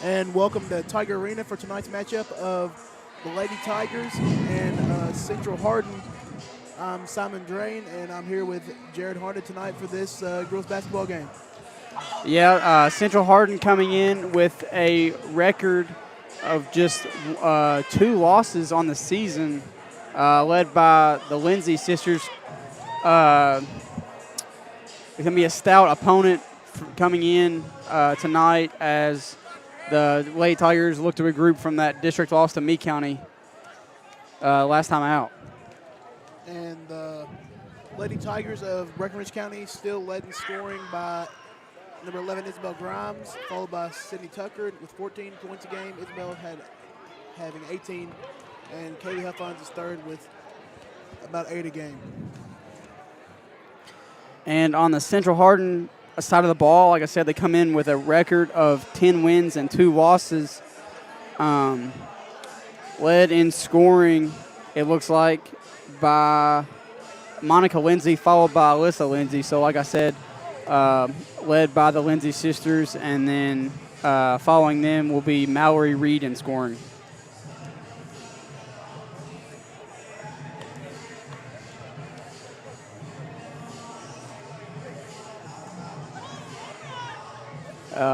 and welcome to Tiger Arena for tonight's matchup of the Lady Tigers and Central Hardin. I'm Simon Drain, and I'm here with Jared Hardin tonight for this girls basketball game. Yeah, Central Hardin coming in with a record of just 2 losses on the season, led by the Lindsay sisters. It's going to be a stout opponent coming in tonight as the Lady Tigers look to regroup from that district loss to Meade County last time out. And the Lady Tigers of Breckinridge County still led in scoring by number 11, Isabel Grimes, followed by Sydney Tucker with 14 points a game. Isabel having 18, and Katie Huffines is third with about 8 a game. And on the Central Hardin side of the ball, like I said, they come in with a record of 10 wins and 2 losses. Led in scoring, it looks like, by Monica Lindsay, followed by Alyssa Lindsay. So, like I said, led by the Lindsay sisters, and then following them will be Mallory Reed in scoring.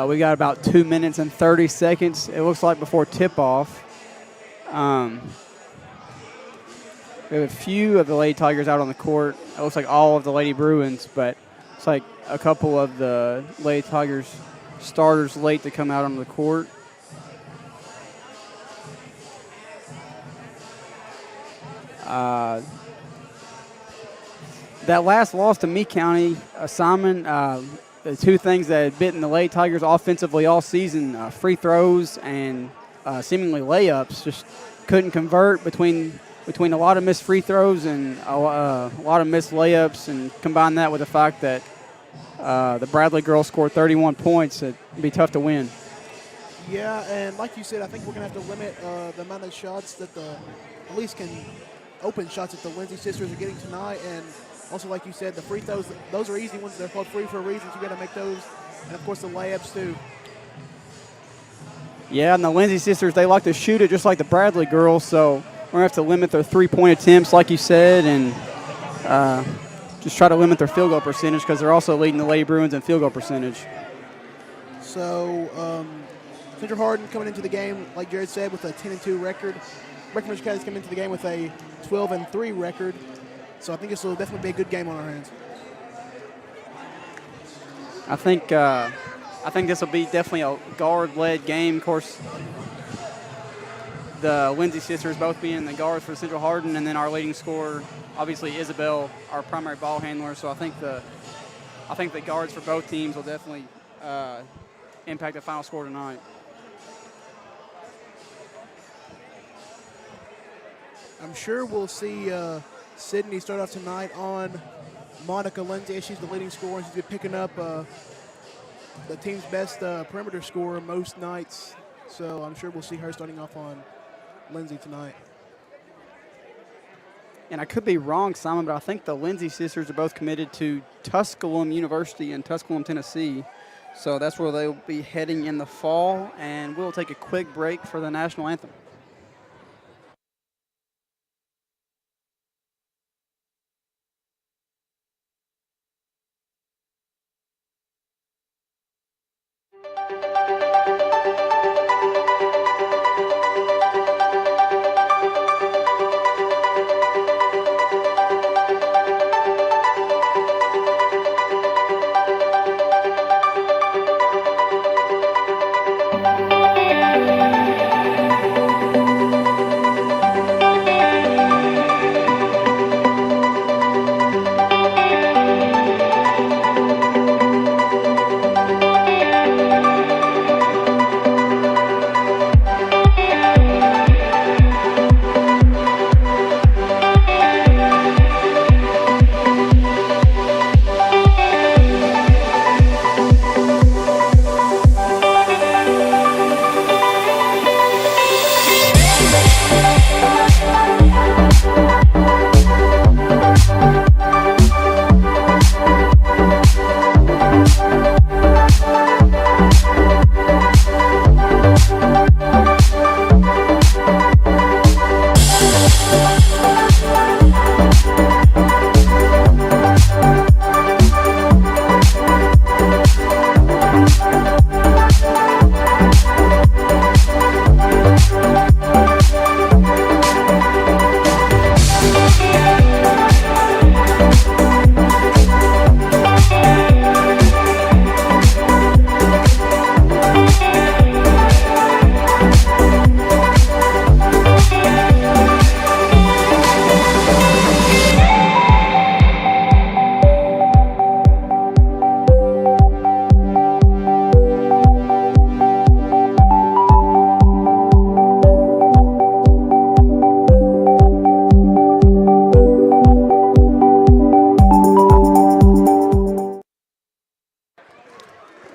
We got about 2 minutes and 30 seconds, it looks like, before tip-off. We have a few of the Lady Tigers out on the court. It looks like all of the Lady Bruins, but it's like a couple of the Lady Tigers starters late to come out on the court. That last loss to Meade County, Simon, the 2 things that had bitten the Lady Tigers offensively all season, free throws and seemingly layups, just couldn't convert between a lot of missed free throws and a lot of missed layups, and combine that with the fact that the Bradley girls scored 31 points, it'd be tough to win. Yeah, and like you said, I think we're going to have to limit the amount of shots that at least can open shots that the Lindsay sisters are getting tonight. And also, like you said, the free throws, those are easy ones. They're called free for a reason, so you got to make those. And, of course, the layups, too. Yeah, and the Lindsay sisters, they like to shoot it just like the Bradley girls, so we're going to have to limit their 3-point attempts, like you said, and just try to limit their field goal percentage because they're also leading the Lady Bruins in field goal percentage. So Central Hardin coming into the game, like Jared said, with a 10-2 record. Breckinridge County's coming into the game with a 12-3 record. So I think this will definitely be a good game on our hands. I think this will be definitely a guard-led game. Of course, the Lindsay sisters both being the guards for Central Hardin, and then our leading scorer, obviously Isabel, our primary ball handler. So I think the guards for both teams will definitely impact the final score tonight. I'm sure we'll see Sydney start off tonight on Monica Lindsay. She's the leading scorer. She's been picking up the team's best perimeter scorer most nights. So I'm sure we'll see her starting off on Lindsay tonight. And I could be wrong, Simon, but I think the Lindsay sisters are both committed to Tusculum University in Tusculum, Tennessee. So that's where they'll be heading in the fall. And we'll take a quick break for the national anthem.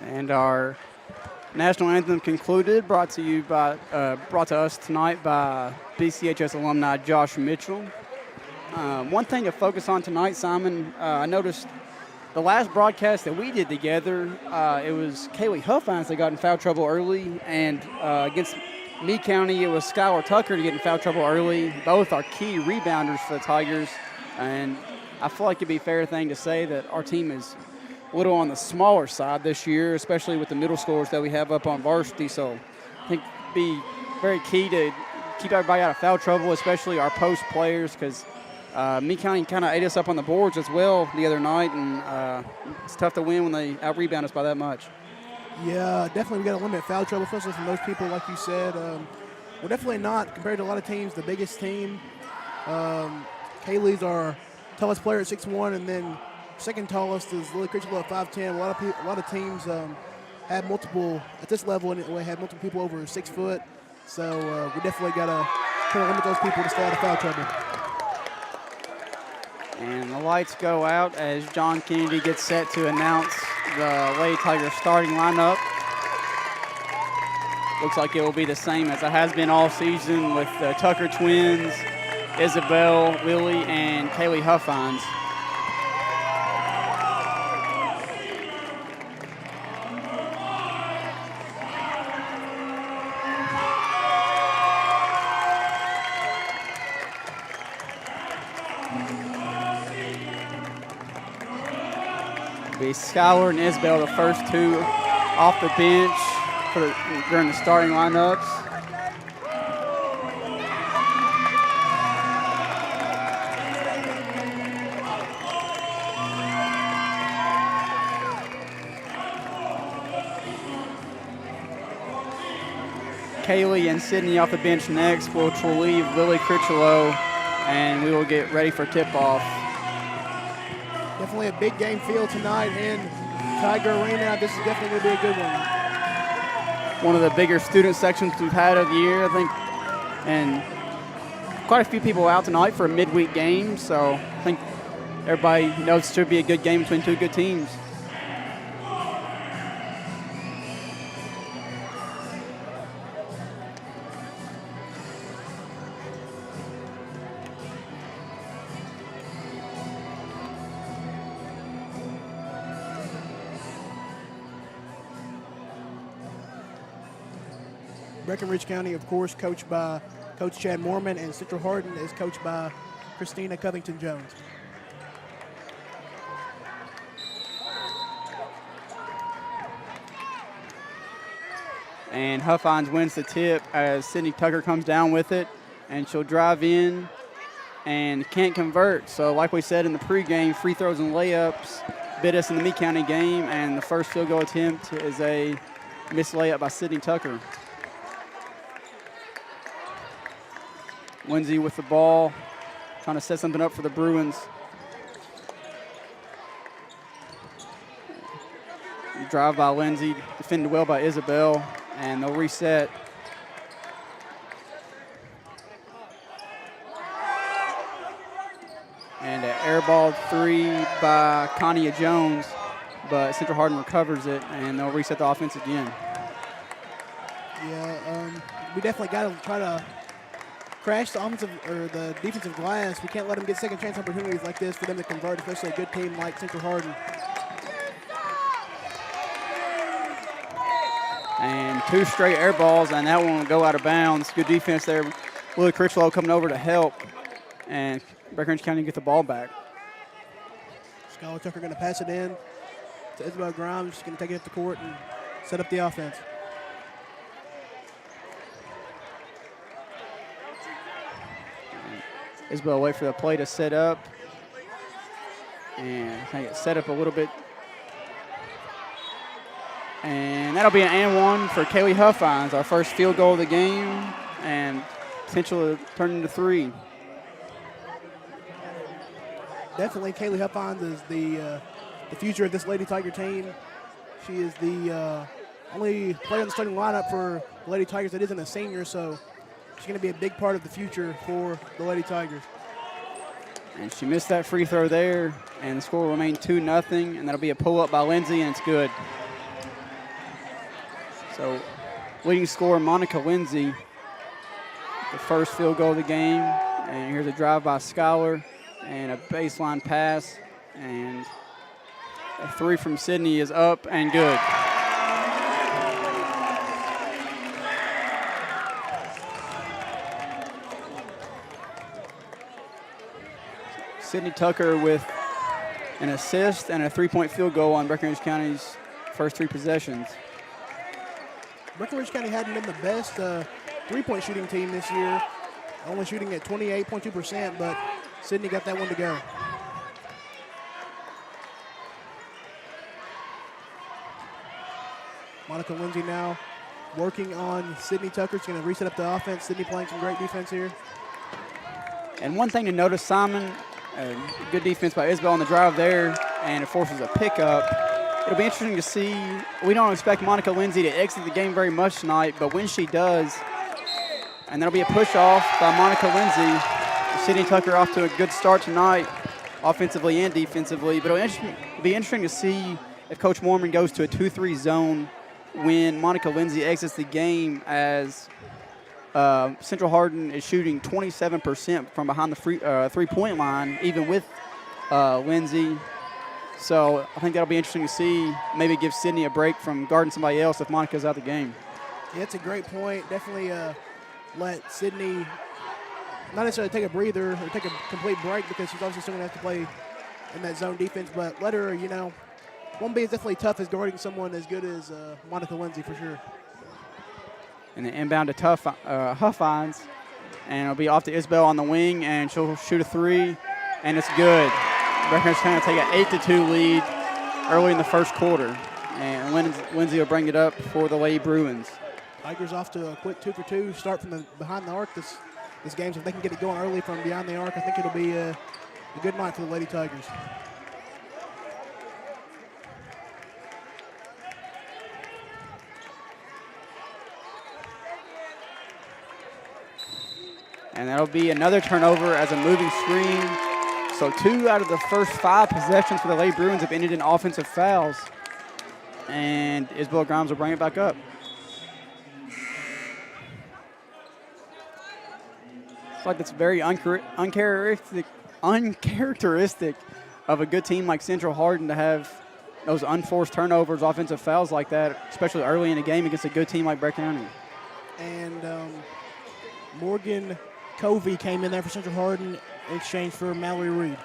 And our national anthem concluded, brought to us tonight by BCHS alumni Josh Mitchell. One thing to focus on tonight, Simon, I noticed the last broadcast that we did together, it was Kaylee Huffines that got in foul trouble early, and against Meade County, it was Skylar Tucker to get in foul trouble early. Both are key rebounders for the Tigers, and I feel like it'd be a fair thing to say that our team is a little on the smaller side this year, especially with the middle schoolers that we have up on varsity. So I think it'd be very key to keep everybody out of foul trouble, especially our post players, because Meade County kind of ate us up on the boards as well the other night, and it's tough to win when they out-rebound us by that much. Yeah, definitely we got to limit foul trouble, especially from those people, like you said. We're definitely not, compared to a lot of teams, the biggest team. Kaylee's our tallest player at 6'1", and then second tallest is Lily Critchlow at 5'10". A lot of teams have multiple, at this level, and we have multiple people over 6 foot. So we definitely got to try to limit those people to stay out of foul trouble. And the lights go out as John Kennedy gets set to announce the Lady Tigers starting lineup. Looks like it will be the same as it has been all season with the Tucker twins, Isabel, Lily, and Kaylee Huffines. Be Skylar and Isabel, the first two off the bench during the starting lineups. Kaylee and Sydney off the bench next, which will leave Lily Critchlow, and we will get ready for tip-off. Definitely a big game field tonight in Tiger Arena. This is definitely going to be a good one. One of the bigger student sections we've had of the year, I think, and quite a few people out tonight for a midweek game, so I think everybody knows it should be a good game between two good teams. Breckinridge County, of course, coached by Coach Chad Mormon, and Central Hardin is coached by Christina Covington-Jones. And Huffines wins the tip as Sydney Tucker comes down with it, and she'll drive in and can't convert. So like we said in the pregame, free throws and layups bit us in the Meade County game, and the first field goal attempt is a missed layup by Sydney Tucker. Lindsay with the ball, trying to set something up for the Bruins. Drive by Lindsay, defended well by Isabel, and they'll reset. And an air ball three by Connia Jones, but Central Hardin recovers it, and they'll reset the offense again. Yeah, we definitely got to try to crash the offensive or the defensive glass. We can't let them get second chance opportunities like this for them to convert, especially a good team like Central Hardin. And two straight air balls, and that one will go out of bounds. Good defense there. Lily Critchlow coming over to help, and Breckinridge County get the ball back. Skylar Tucker going to pass it in to Isabel Grimes. She's going to take it up the court and set up the offense. Isabel wait for the play to set up. And I think it's set up a little bit. And that'll be an and one for Kaylee Huffines, our first field goal of the game, and potential to turn into three. Definitely Kaylee Huffines is the future of this Lady Tiger team. She is the only player in the starting lineup for the Lady Tigers that isn't a senior, so she's going to be a big part of the future for the Lady Tigers. And she missed that free throw there, and the score will remain 2-0, and that'll be a pull-up by Lindsay, and it's good. So leading scorer Monica Lindsay, the first field goal of the game. And here's a drive by Schuyler and a baseline pass. And a three from Sydney is up and good. Sydney Tucker with an assist and a three-point field goal on Breckinridge County's first three possessions. Breckinridge County hadn't been the best three-point shooting team this year, only shooting at 28.2%, but Sydney got that one to go. Monica Lindsay now working on Sydney Tucker. She's going to reset up the offense. Sydney playing some great defense here. And one thing to notice, Simon, good defense by Isabel on the drive there, and it forces a pickup. It'll be interesting to see. We don't expect Monica Lindsay to exit the game very much tonight, but when she does, and there'll be a push-off by Monica Lindsay, Sydney Tucker off to a good start tonight, offensively and defensively. But it'll be interesting to see if Coach Mormon goes to a 2-3 zone when Monica Lindsay exits the game, as Central Hardin is shooting 27% from behind the three-point line, even with Lindsay. So I think that'll be interesting to see. Maybe give Sydney a break from guarding somebody else if Monica's out the game. Yeah, that's a great point. Definitely let Sydney not necessarily take a breather or take a complete break, because she's obviously still going to have to play in that zone defense, but let her, 1B is definitely tough as guarding someone as good as Monica Lindsay for sure. And then inbound to Huffines, and it'll be off to Isabel on the wing, and she'll shoot a three, and it's good. Breckinridge County will take an 8-2 lead early in the first quarter, and Lindsay will bring it up for the Lady Bruins. Tigers off to a quick 2-for-2 start from behind the arc this game, so if they can get it going early from beyond the arc, I think it'll be a good night for the Lady Tigers. And that'll be another turnover as a moving screen. So 2 out of the first 5 possessions for the Lady Bruins have ended in offensive fouls. And Isabel Grimes will bring it back up. It's like that's very uncharacteristic of a good team like Central Hardin to have those unforced turnovers, offensive fouls like that, especially early in a game against a good team like Breck County. And Morgan Covey came in there for Central Hardin in exchange for Mallory Reed.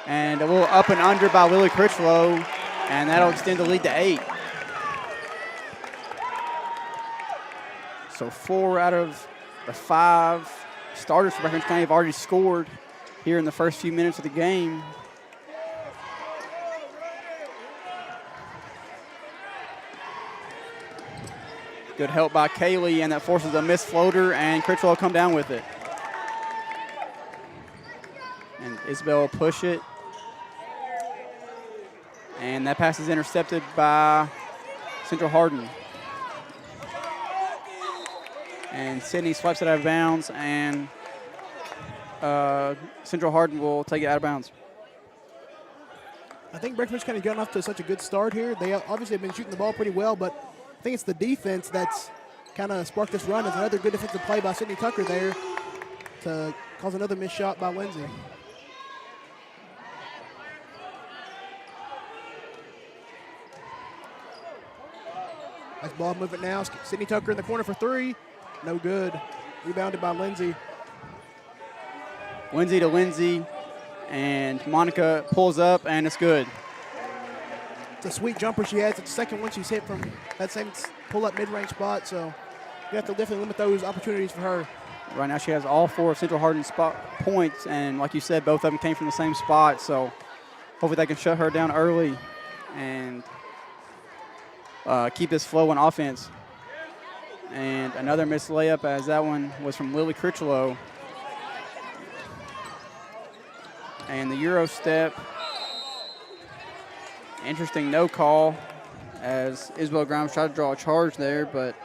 And a little up and under by Lily Critchlow, and that'll extend the lead to 8. So 4 out of the 5 starters for Breckinridge County have already scored here in the first few minutes of the game. Good help by Kaylee, and that forces a missed floater, and Critchlow will come down with it. And Isabel will push it. And that pass is intercepted by Central Hardin. And Sydney swipes it out of bounds, and Central Hardin will take it out of bounds. I think Breckinridge County's gotten off to such a good start here. They obviously have been shooting the ball pretty well, but I think it's the defense that's kind of sparked this run. There's another good defensive play by Sydney Tucker there to cause another missed shot by Lindsay. Nice ball movement now. Sydney Tucker in the corner for 3. No good. Rebounded by Lindsay. Lindsay to Lindsay, and Monica pulls up, and it's good. It's a sweet jumper she has. It's the second one she's hit from that same pull-up mid-range spot, so you have to definitely limit those opportunities for her. Right now she has all 4 of Central Hardin's points, and like you said, both of them came from the same spot, so hopefully they can shut her down early and keep this flow on offense. And another missed layup, as that one was from Lily Critchlow. And the Euro step. Interesting no call, as Isabel Grimes tried to draw a charge there, but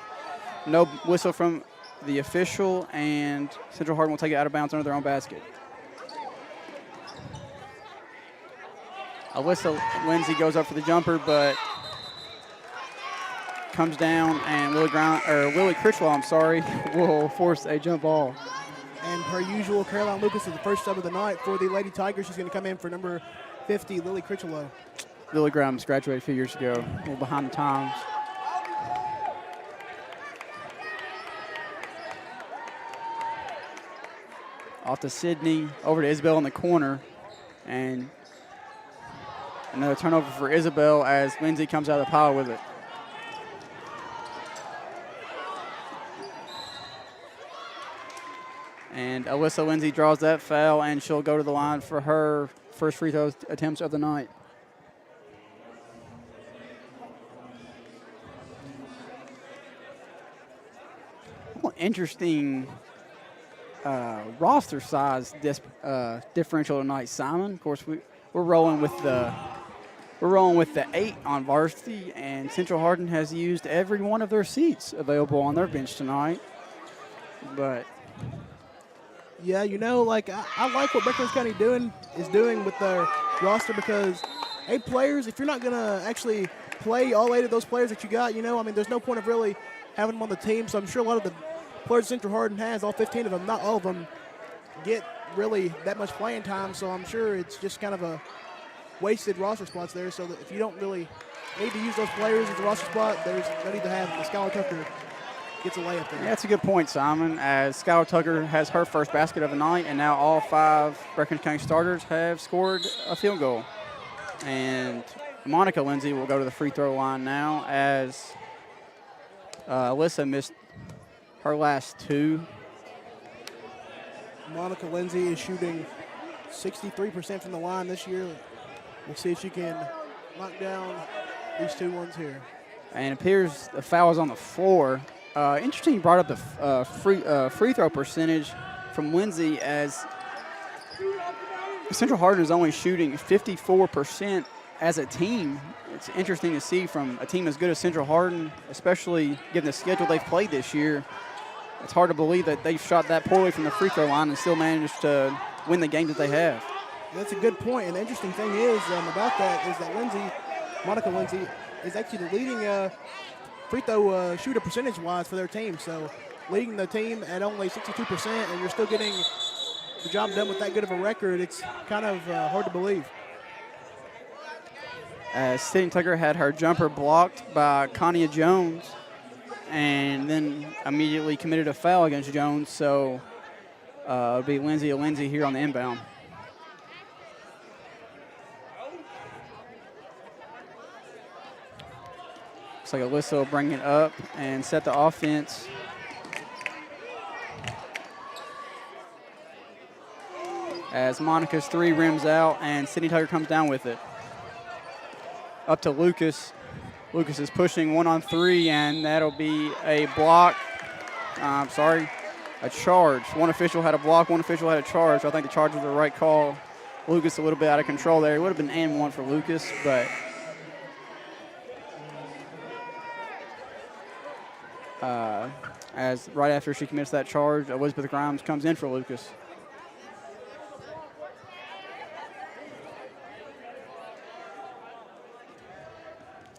no whistle from the official, and Central Hardin will take it out of bounds under their own basket. Alyssa Lindsay goes up for the jumper, but comes down, and Willie Critchlow, will force a jump ball. And per usual, Caroline Lucas is the first sub of the night for the Lady Tigers. She's going to come in for number 50, Lily Critchlow. Lily Grimes graduated a few years ago, a little behind the times. Off to Sydney, over to Isabel in the corner, and another turnover for Isabel as Lindsay comes out of the pile with it. And Alyssa Lindsay draws that foul, and she'll go to the line for her first free throw attempts of the night. Well, interesting roster size differential tonight, Simon. Of course, we're rolling with the 8 on varsity, and Central Hardin has used every one of their seats available on their bench tonight. But yeah, I like what Breckinridge County is doing with their roster, because 8 players, if you're not going to actually play all 8 of those players that you got, there's no point of really having them on the team. So I'm sure a lot of the players Central Hardin has, all 15 of them, not all of them, get really that much playing time. So I'm sure it's just kind of a wasted roster spots there. So that if you don't really need to use those players as a roster spot, there's no need to have the Skylar Tucker gets a layup there. Yeah, that's a good point, Simon, as Skylar Tucker has her first basket of the night, and now all 5 Breckinridge County starters have scored a field goal. And Monica Lindsay will go to the free throw line now, as Alyssa missed her last 2. Monica Lindsay is shooting 63% from the line this year. We'll see if she can knock down these 2 ones here. And it appears the foul is on the floor. Interesting, you brought up the free throw percentage from Lindsay, as Central Hardin is only shooting 54% as a team. It's interesting to see from a team as good as Central Hardin, especially given the schedule they've played this year. It's hard to believe that they've shot that poorly from the free throw line and still managed to win the game that they have. That's a good point. And the interesting thing is about that is that Monica Lindsay, is actually the leading free throw shooter percentage-wise for their team. So leading the team at only 62%, and you're still getting the job done with that good of a record, it's kind of hard to believe. Sydney Tucker had her jumper blocked by Connia Jones, and then immediately committed a foul against Jones. So it'll be Lindsay here on the inbound. Looks like Alyssa will bring it up and set the offense. As Monica's 3 rims out, and Sydney Tucker comes down with it. Up to Lucas. Lucas is pushing 1-on-3, and that'll be a block. A charge. One official had a block, one official had a charge. I think the charge was the right call. Lucas a little bit out of control there. It would have been and 1 for Lucas, but as right after she commits that charge, Elizabeth Grimes comes in for Lucas.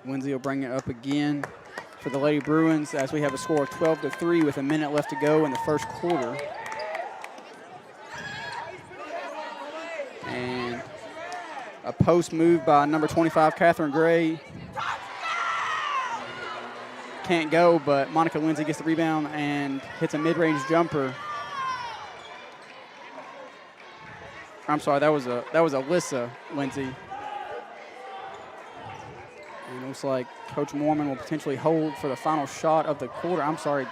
Lindsay will bring it up again for the Lady Bruins as we have a score of 12-3 with a minute left to go in the first quarter. And a post move by number 25, Catherine Gray. Can't go, but Monica Lindsay gets the rebound and hits a mid-range jumper. I'm sorry, that was Alyssa Lindsay. And it looks like Coach Mormon will potentially hold for the final shot of the quarter. I'm sorry,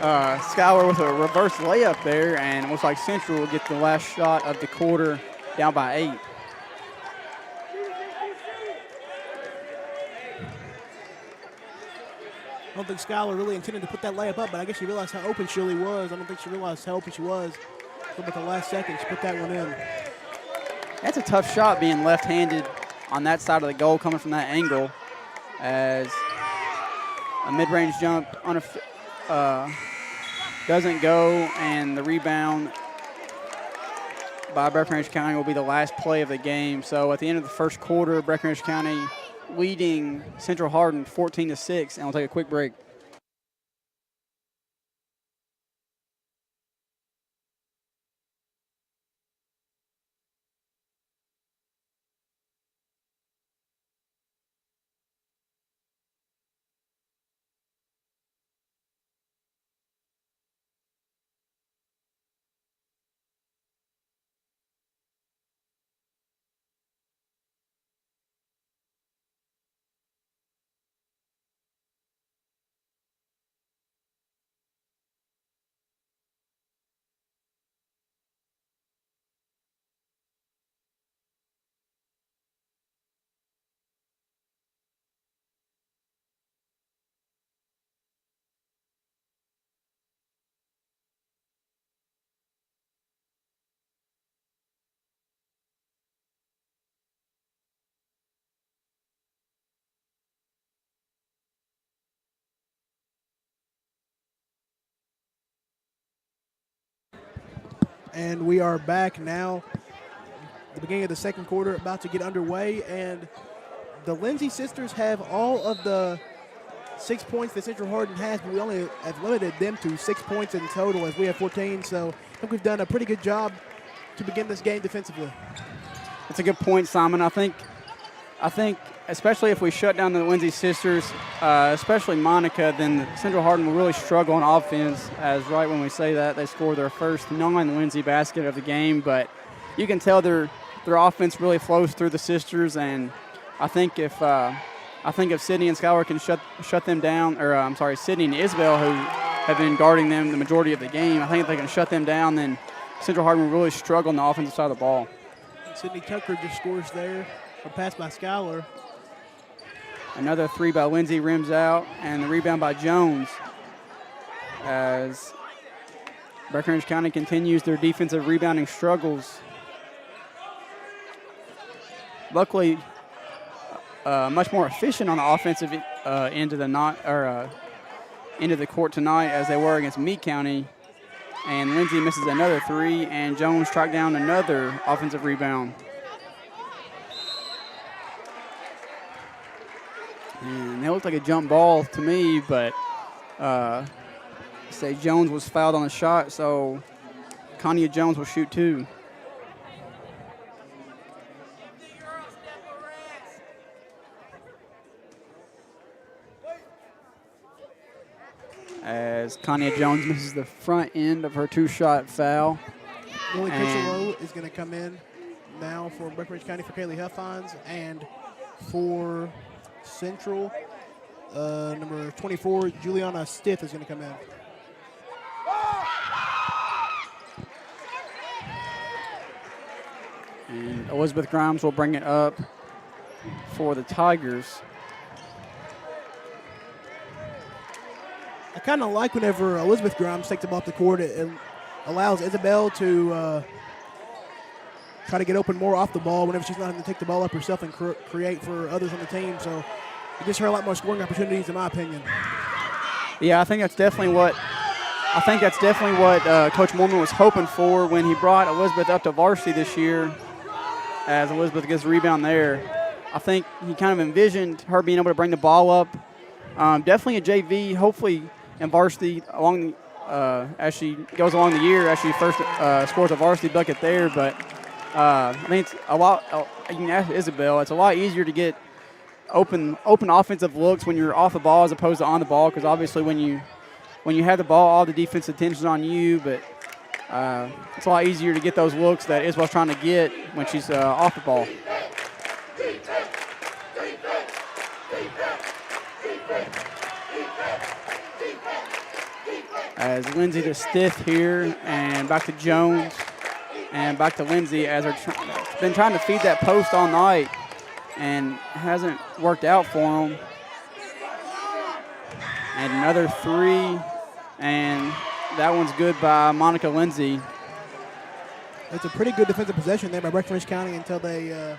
Skylar with a reverse layup there, and it looks like Central will get the last shot of the quarter down by 8. I don't think Skylar really intended to put that layup up, but I guess she realized how open she really was. I don't think she realized how open she was. But at the last second, she put that one in. That's a tough shot being left-handed on that side of the goal coming from that angle, as a mid-range jump doesn't go, and the rebound by Breckinridge County will be the last play of the game. So at the end of the first quarter, Breckinridge County leading Central Hardin 14-6, and we'll take a quick break. And we are back now. The beginning of the second quarter about to get underway, and the Lindsay sisters have all of the 6 points that Central Hardin has, but we only have limited them to 6 points in total as we have 14. So I think we've done a pretty good job to begin this game defensively. That's a good point, Simon. I think especially if we shut down the Lindsay sisters, especially Monica, then Central Hardin will really struggle on offense, as right when we say that, they scored their first non-Lindsay basket of the game. But you can tell their offense really flows through the sisters, and I think if Sydney and Schuyler can shut them down, or Sydney and Isabel, who have been guarding them the majority of the game, I think if they can shut them down, then Central Hardin will really struggle on the offensive side of the ball. Sydney Tucker just scores there, a pass by Schuyler. Another three by Lindsay rims out, and the rebound by Jones as Breckinridge County continues their defensive rebounding struggles. Luckily, much more efficient on the offensive end of the court tonight as they were against Meade County. And Lindsay misses another three, and Jones tracked down another offensive rebound. And it looked like a jump ball to me, but say Jones was fouled on the shot, so Kanye Jones will shoot two. As Kanye Jones misses the front end of her two-shot foul. Lily Pitcher is going to come in now for Breckinridge County for Kaylee Huffines, and for Central, number 24, Juliana Stith is going to come in. And Elizabeth Grimes will bring it up for the Tigers. I kind of like whenever Elizabeth Grimes takes the ball off the court, it allows Isabel to try to get open more off the ball whenever she's not having to take the ball up herself and create for others on the team. So it gives her a lot more scoring opportunities, in my opinion. Yeah, I think that's definitely what Coach Mormon was hoping for when he brought Elizabeth up to varsity this year. As Elizabeth gets a rebound there, I think he kind of envisioned her being able to bring the ball up. Definitely a JV, hopefully in varsity along as she goes along the year, as she first scores a varsity bucket there. But I mean, it's a lot. You can ask Isabel. It's a lot easier to get open offensive looks when you're off the ball as opposed to on the ball, because obviously when you have the ball, all the defense attention's on you. But it's a lot easier to get those looks that Isabel's trying to get when she's off the ball. As Lindsay to Stith here, and back to Jones, and back to Lindsay as they're been trying to feed that post all night, and hasn't worked out for them. And another three, and that one's good by Monica Lindsay. It's a pretty good defensive possession there by Breckinridge County until they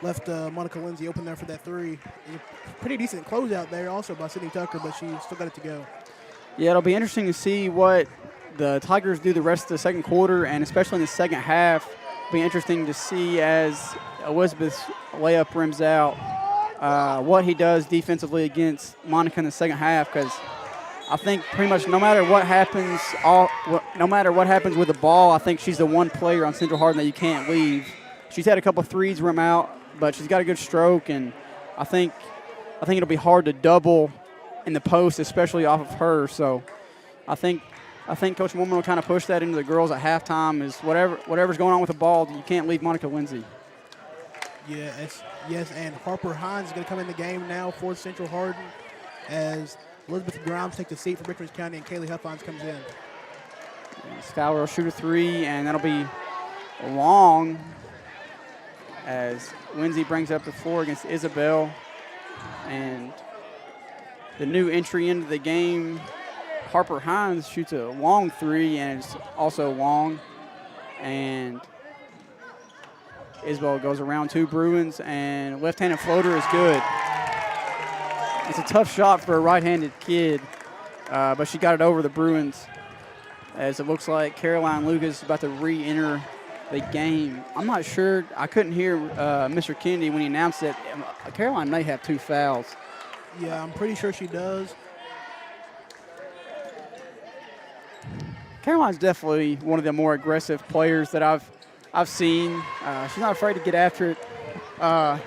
left Monica Lindsay open there for that three. It was a pretty decent closeout there also by Sydney Tucker, but she still got it to go. Yeah, it'll be interesting to see what the Tigers do the rest of the second quarter, and especially in the second half. It'll be interesting to see as Elizabeth's layup rims out. what he does defensively against Monica in the second half, because I think pretty much no matter what happens, with the ball, I think she's the one player on Central Hardin that you can't leave. She's had a couple threes rim out, but she's got a good stroke, and I think it'll be hard to double in the post, especially off of her. So I think Coach Woolman will kind of push that into the girls at halftime. Is whatever's going on with the ball, you can't leave Monica Lindsay. Yes, and Harper Hines is going to come in the game now for Central Hardin as Elizabeth Grimes takes the seat for Breckinridge County and Kaylee Huffines comes in. And Skylar will shoot a three, and that'll be long as Lindsay brings up the floor against Isabel. And the new entry into the game, Harper Hines shoots a long three, and it's also long. And Isabel goes around two Bruins, and left-handed floater is good. It's a tough shot for a right-handed kid, but she got it over the Bruins, as it looks like Caroline Lucas is about to re-enter the game. I'm not sure. I couldn't hear Mr. Kennedy when he announced it. Caroline may have 2 fouls. Yeah, I'm pretty sure she does. Caroline's definitely one of the more aggressive players that I've seen. She's not afraid to get after it.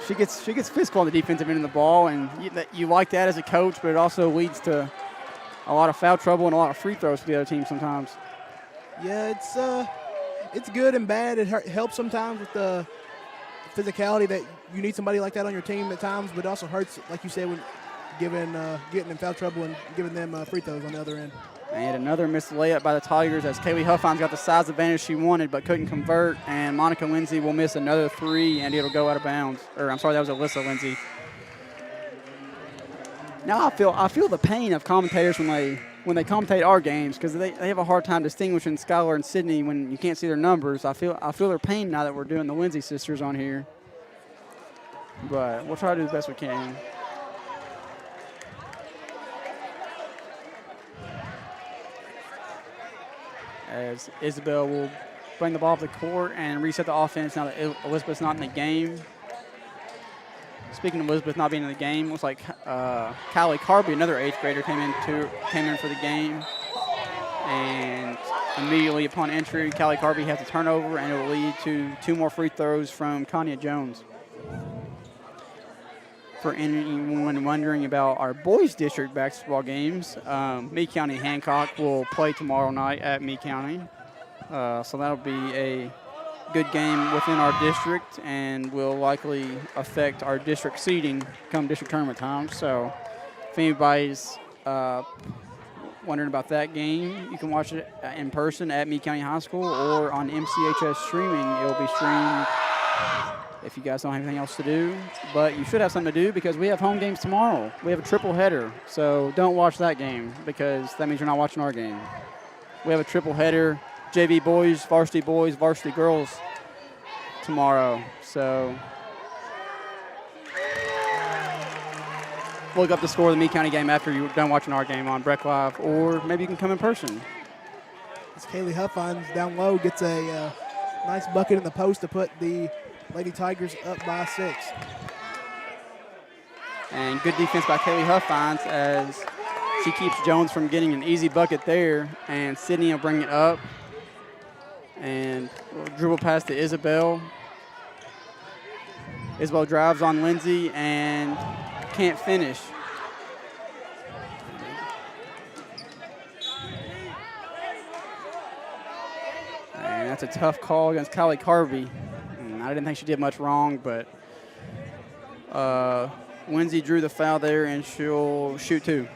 She gets physical on the defensive end of the ball, and you like that as a coach, but it also leads to a lot of foul trouble and a lot of free throws for the other team sometimes. Yeah, it's good and bad. It helps sometimes with the physicality that you need somebody like that on your team at times, but it also hurts, like you said, when getting in foul trouble and giving them free throws on the other end. And another missed layup by the Tigers as Kaylee Huffines got the size advantage she wanted but couldn't convert. And Monica Lindsay will miss another three, and it'll go out of bounds. Or I'm sorry, that was Alyssa Lindsay. Now I feel the pain of commentators when they commentate our games, because they have a hard time distinguishing Skylar and Sydney when you can't see their numbers. I feel their pain now that we're doing the Lindsay sisters on here. But we'll try to do the best we can. As Isabel will bring the ball up the court and reset the offense now that Elizabeth's not in the game. Speaking of Elizabeth not being in the game, looks like Callie Carby, another 8th grader, came in for the game. And immediately upon entry, Callie Carby has a turnover, and it will lead to 2 more free throws from Kanya Jones. For anyone wondering about our boys district basketball games, Meade County Hancock will play tomorrow night at Meade County. So that'll be a good game within our district and will likely affect our district seeding come district tournament time. So if anybody's wondering about that game, you can watch it in person at Meade County High School or on MCHS streaming. It will be streamed if you guys don't have anything else to do. But you should have something to do because we have home games tomorrow. We have a triple header, so don't watch that game because that means you're not watching our game. We have a triple header, JV boys, varsity girls tomorrow. So look up the score of the Meade County game after you're done watching our game on Breck Live, or maybe you can come in person. As Kaylee Huffines down low gets a nice bucket in the post to put the Lady Tigers up by 6. And good defense by Kaylee Huffines as she keeps Jones from getting an easy bucket there. And Sydney will bring it up. And we'll dribble past to Isabel. Isabel drives on Lindsay and can't finish. And that's a tough call against Kylie Carvey. I didn't think she did much wrong, but Lindsay drew the foul there, and she'll shoot 2.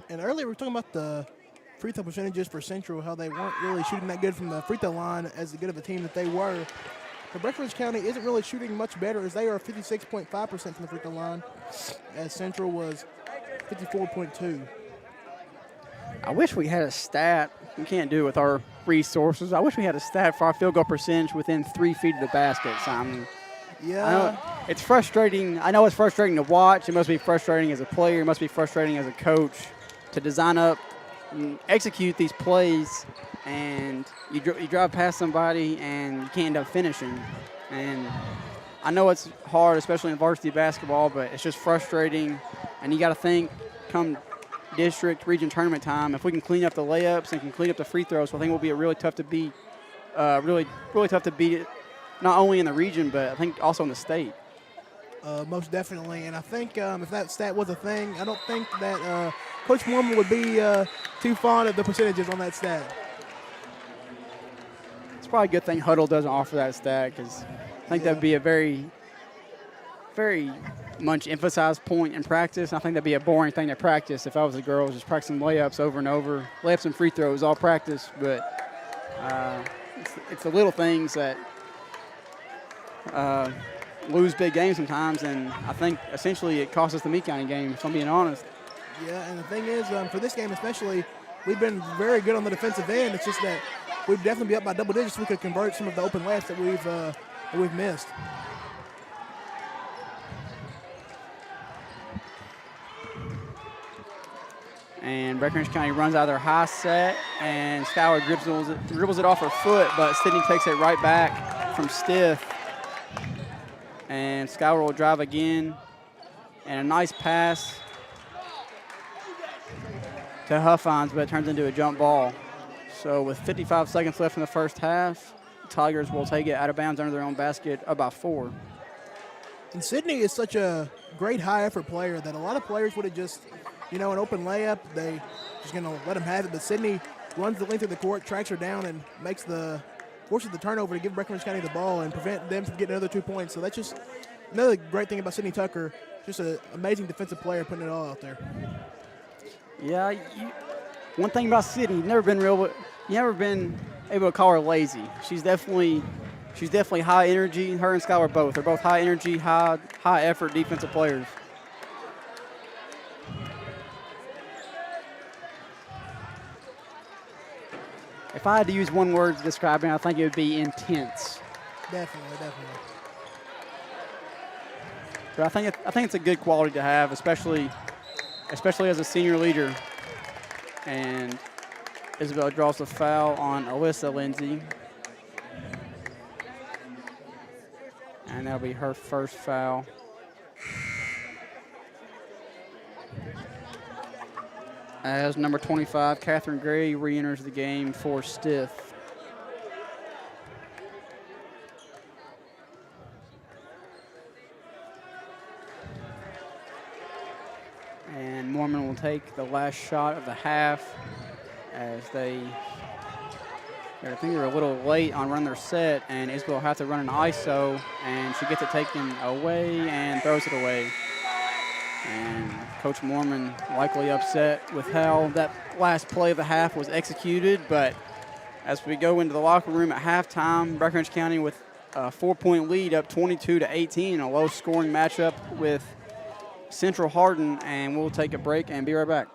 And earlier we were talking about the free throw percentages for Central, how they weren't really shooting that good from the free throw line as good of a team that they were. But Breckinridge County isn't really shooting much better as they are 56.5% from the free throw line, as Central was 54.2. I wish we had a stat. We can't do it with our resources. I wish we had a stat for our field goal percentage within 3 feet of the basket. So yeah. It's frustrating. I know it's frustrating to watch. It must be frustrating as a player. It must be frustrating as a coach to design up execute these plays, and you drive past somebody and you can't end up finishing. And I know it's hard, especially in varsity basketball, but it's just frustrating. And you got to think, come district, region tournament time, if we can clean up the layups and can clean up the free throws, so I think we'll be really tough to beat. Really tough to beat it, not only in the region, but I think also in the state. Most definitely. And I think if that stat was a thing, I don't think that Coach Mormon would be too fond of the percentages on that stat. It's probably a good thing Huddle doesn't offer that stat, because I think that would be a very, very much emphasized point in practice. I think that'd be a boring thing to practice if I was a girl, just practicing layups over and over. Layups and free throws, all practice, but it's the little things that lose big games sometimes, and I think essentially it cost us the Meade County game, if I'm being honest. Yeah, and the thing is, for this game especially, we've been very good on the defensive end. It's just that we'd definitely be up by double digits so we could convert some of the open layups that we've missed. And Breckinridge County runs out of their high set, and Schuyler dribbles it off her foot, but Sydney takes it right back from stiff. And Schuyler will drive again, and a nice pass to Huffines, but it turns into a jump ball. So with 55 seconds left in the first half, Tigers will take it out of bounds under their own basket, up by 4. And Sydney is such a great high-effort player that a lot of players would have just, an open layup, they just going to let him have it. But Sydney runs the length of the court, tracks her down, and forces the turnover to give Breckinridge County the ball and prevent them from getting another 2 points. So that's just another great thing about Sydney Tucker, just an amazing defensive player putting it all out there. Yeah, one thing about Sydney, you've never been able to call her lazy. She's definitely high energy. Her and Schuyler both. They're both high energy, high effort defensive players. If I had to use one word to describe it, I think it would be intense. Definitely. But I think it's a good quality to have, especially as a senior leader. And Isabel draws the foul on Alyssa Lindsay. And that'll be her first foul. As number 25, Catherine Gray, re-enters the game for stiff. And Mormon will take the last shot of the half, as I think they're a little late on running their set, and Isabel will have to run an ISO, and she gets it taken away and throws it away. And Coach Mormon likely upset with how that last play of the half was executed, but as we go into the locker room at halftime, Breckinridge County with a 4-point lead, up 22-18, a low-scoring matchup with Central Hardin, and we'll take a break and be right back.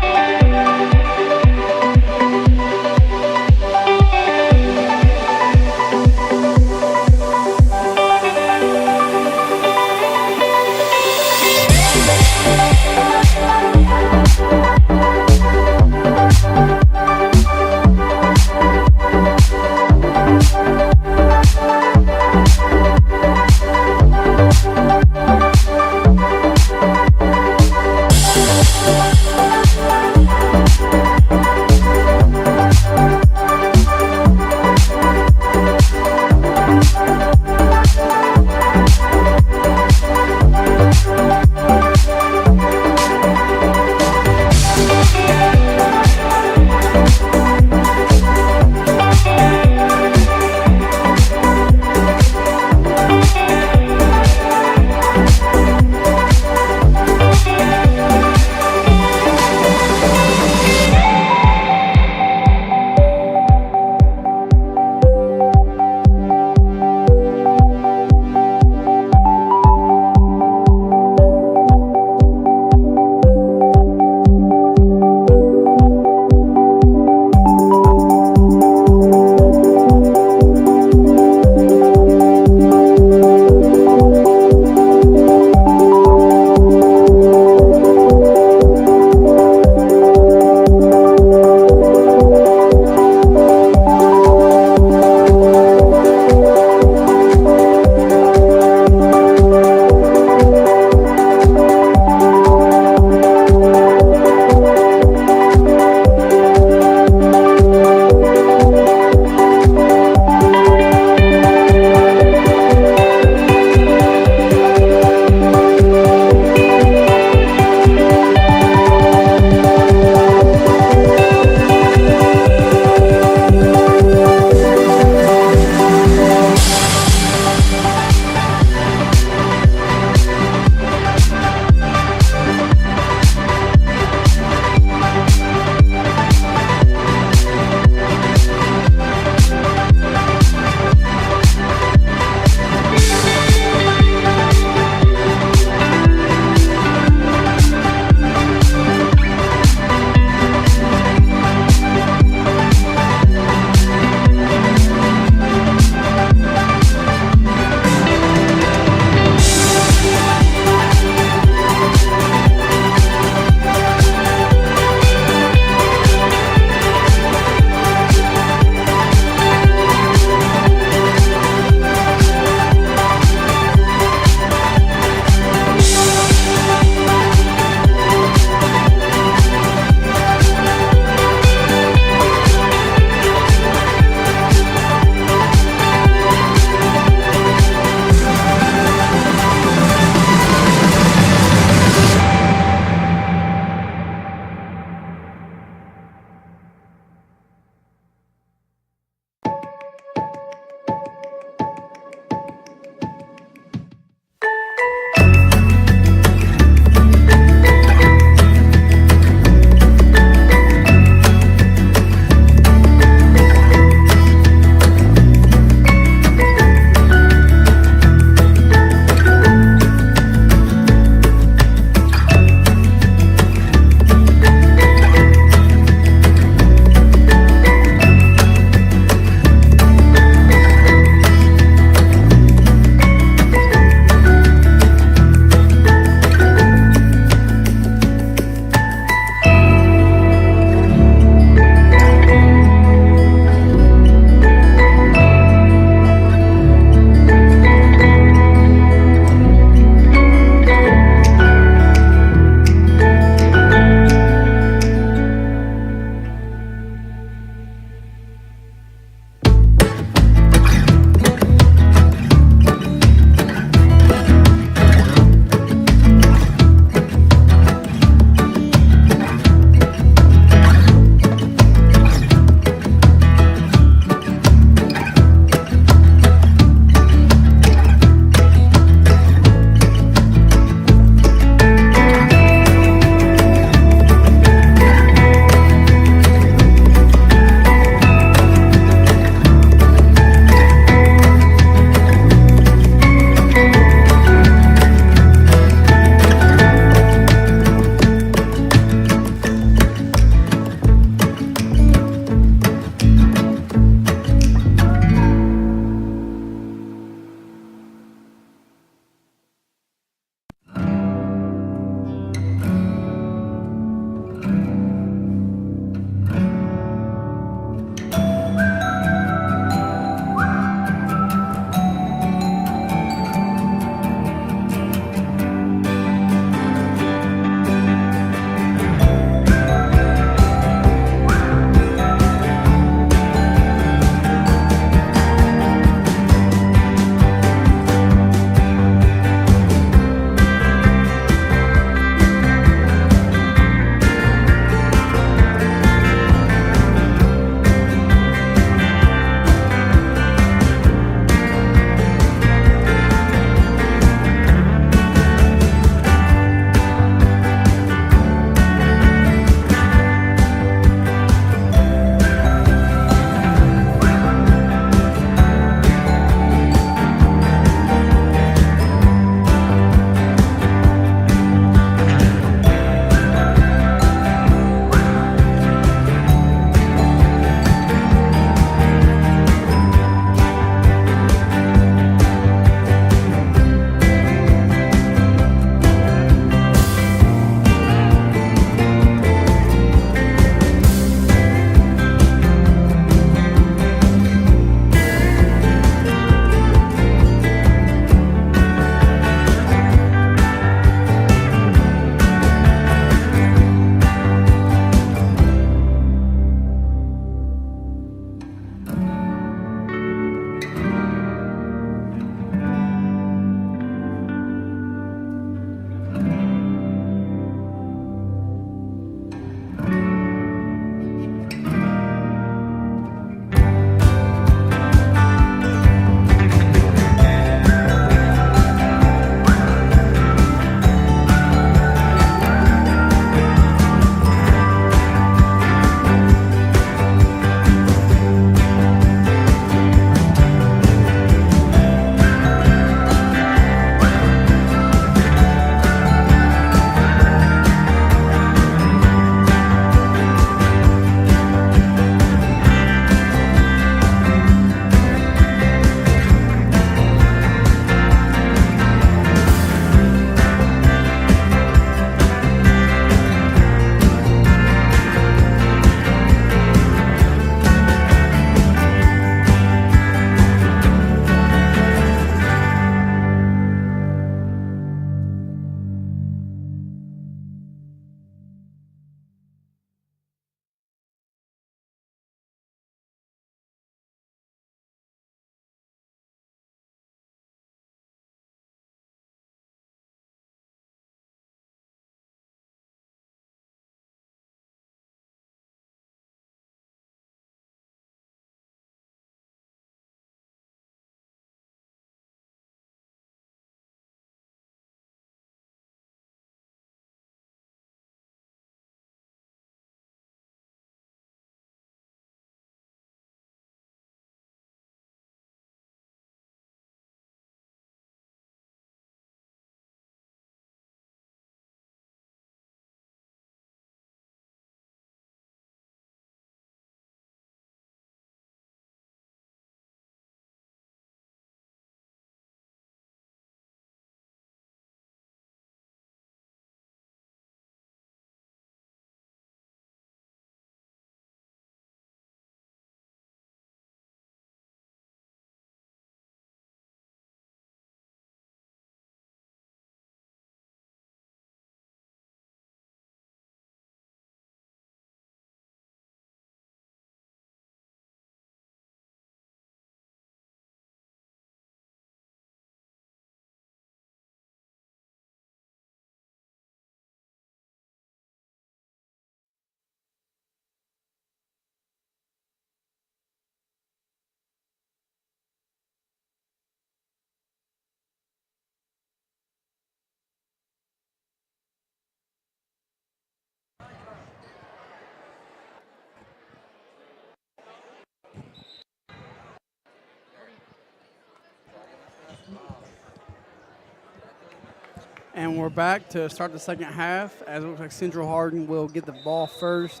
And we're back to start the second half, as it looks like Central Hardin will get the ball first,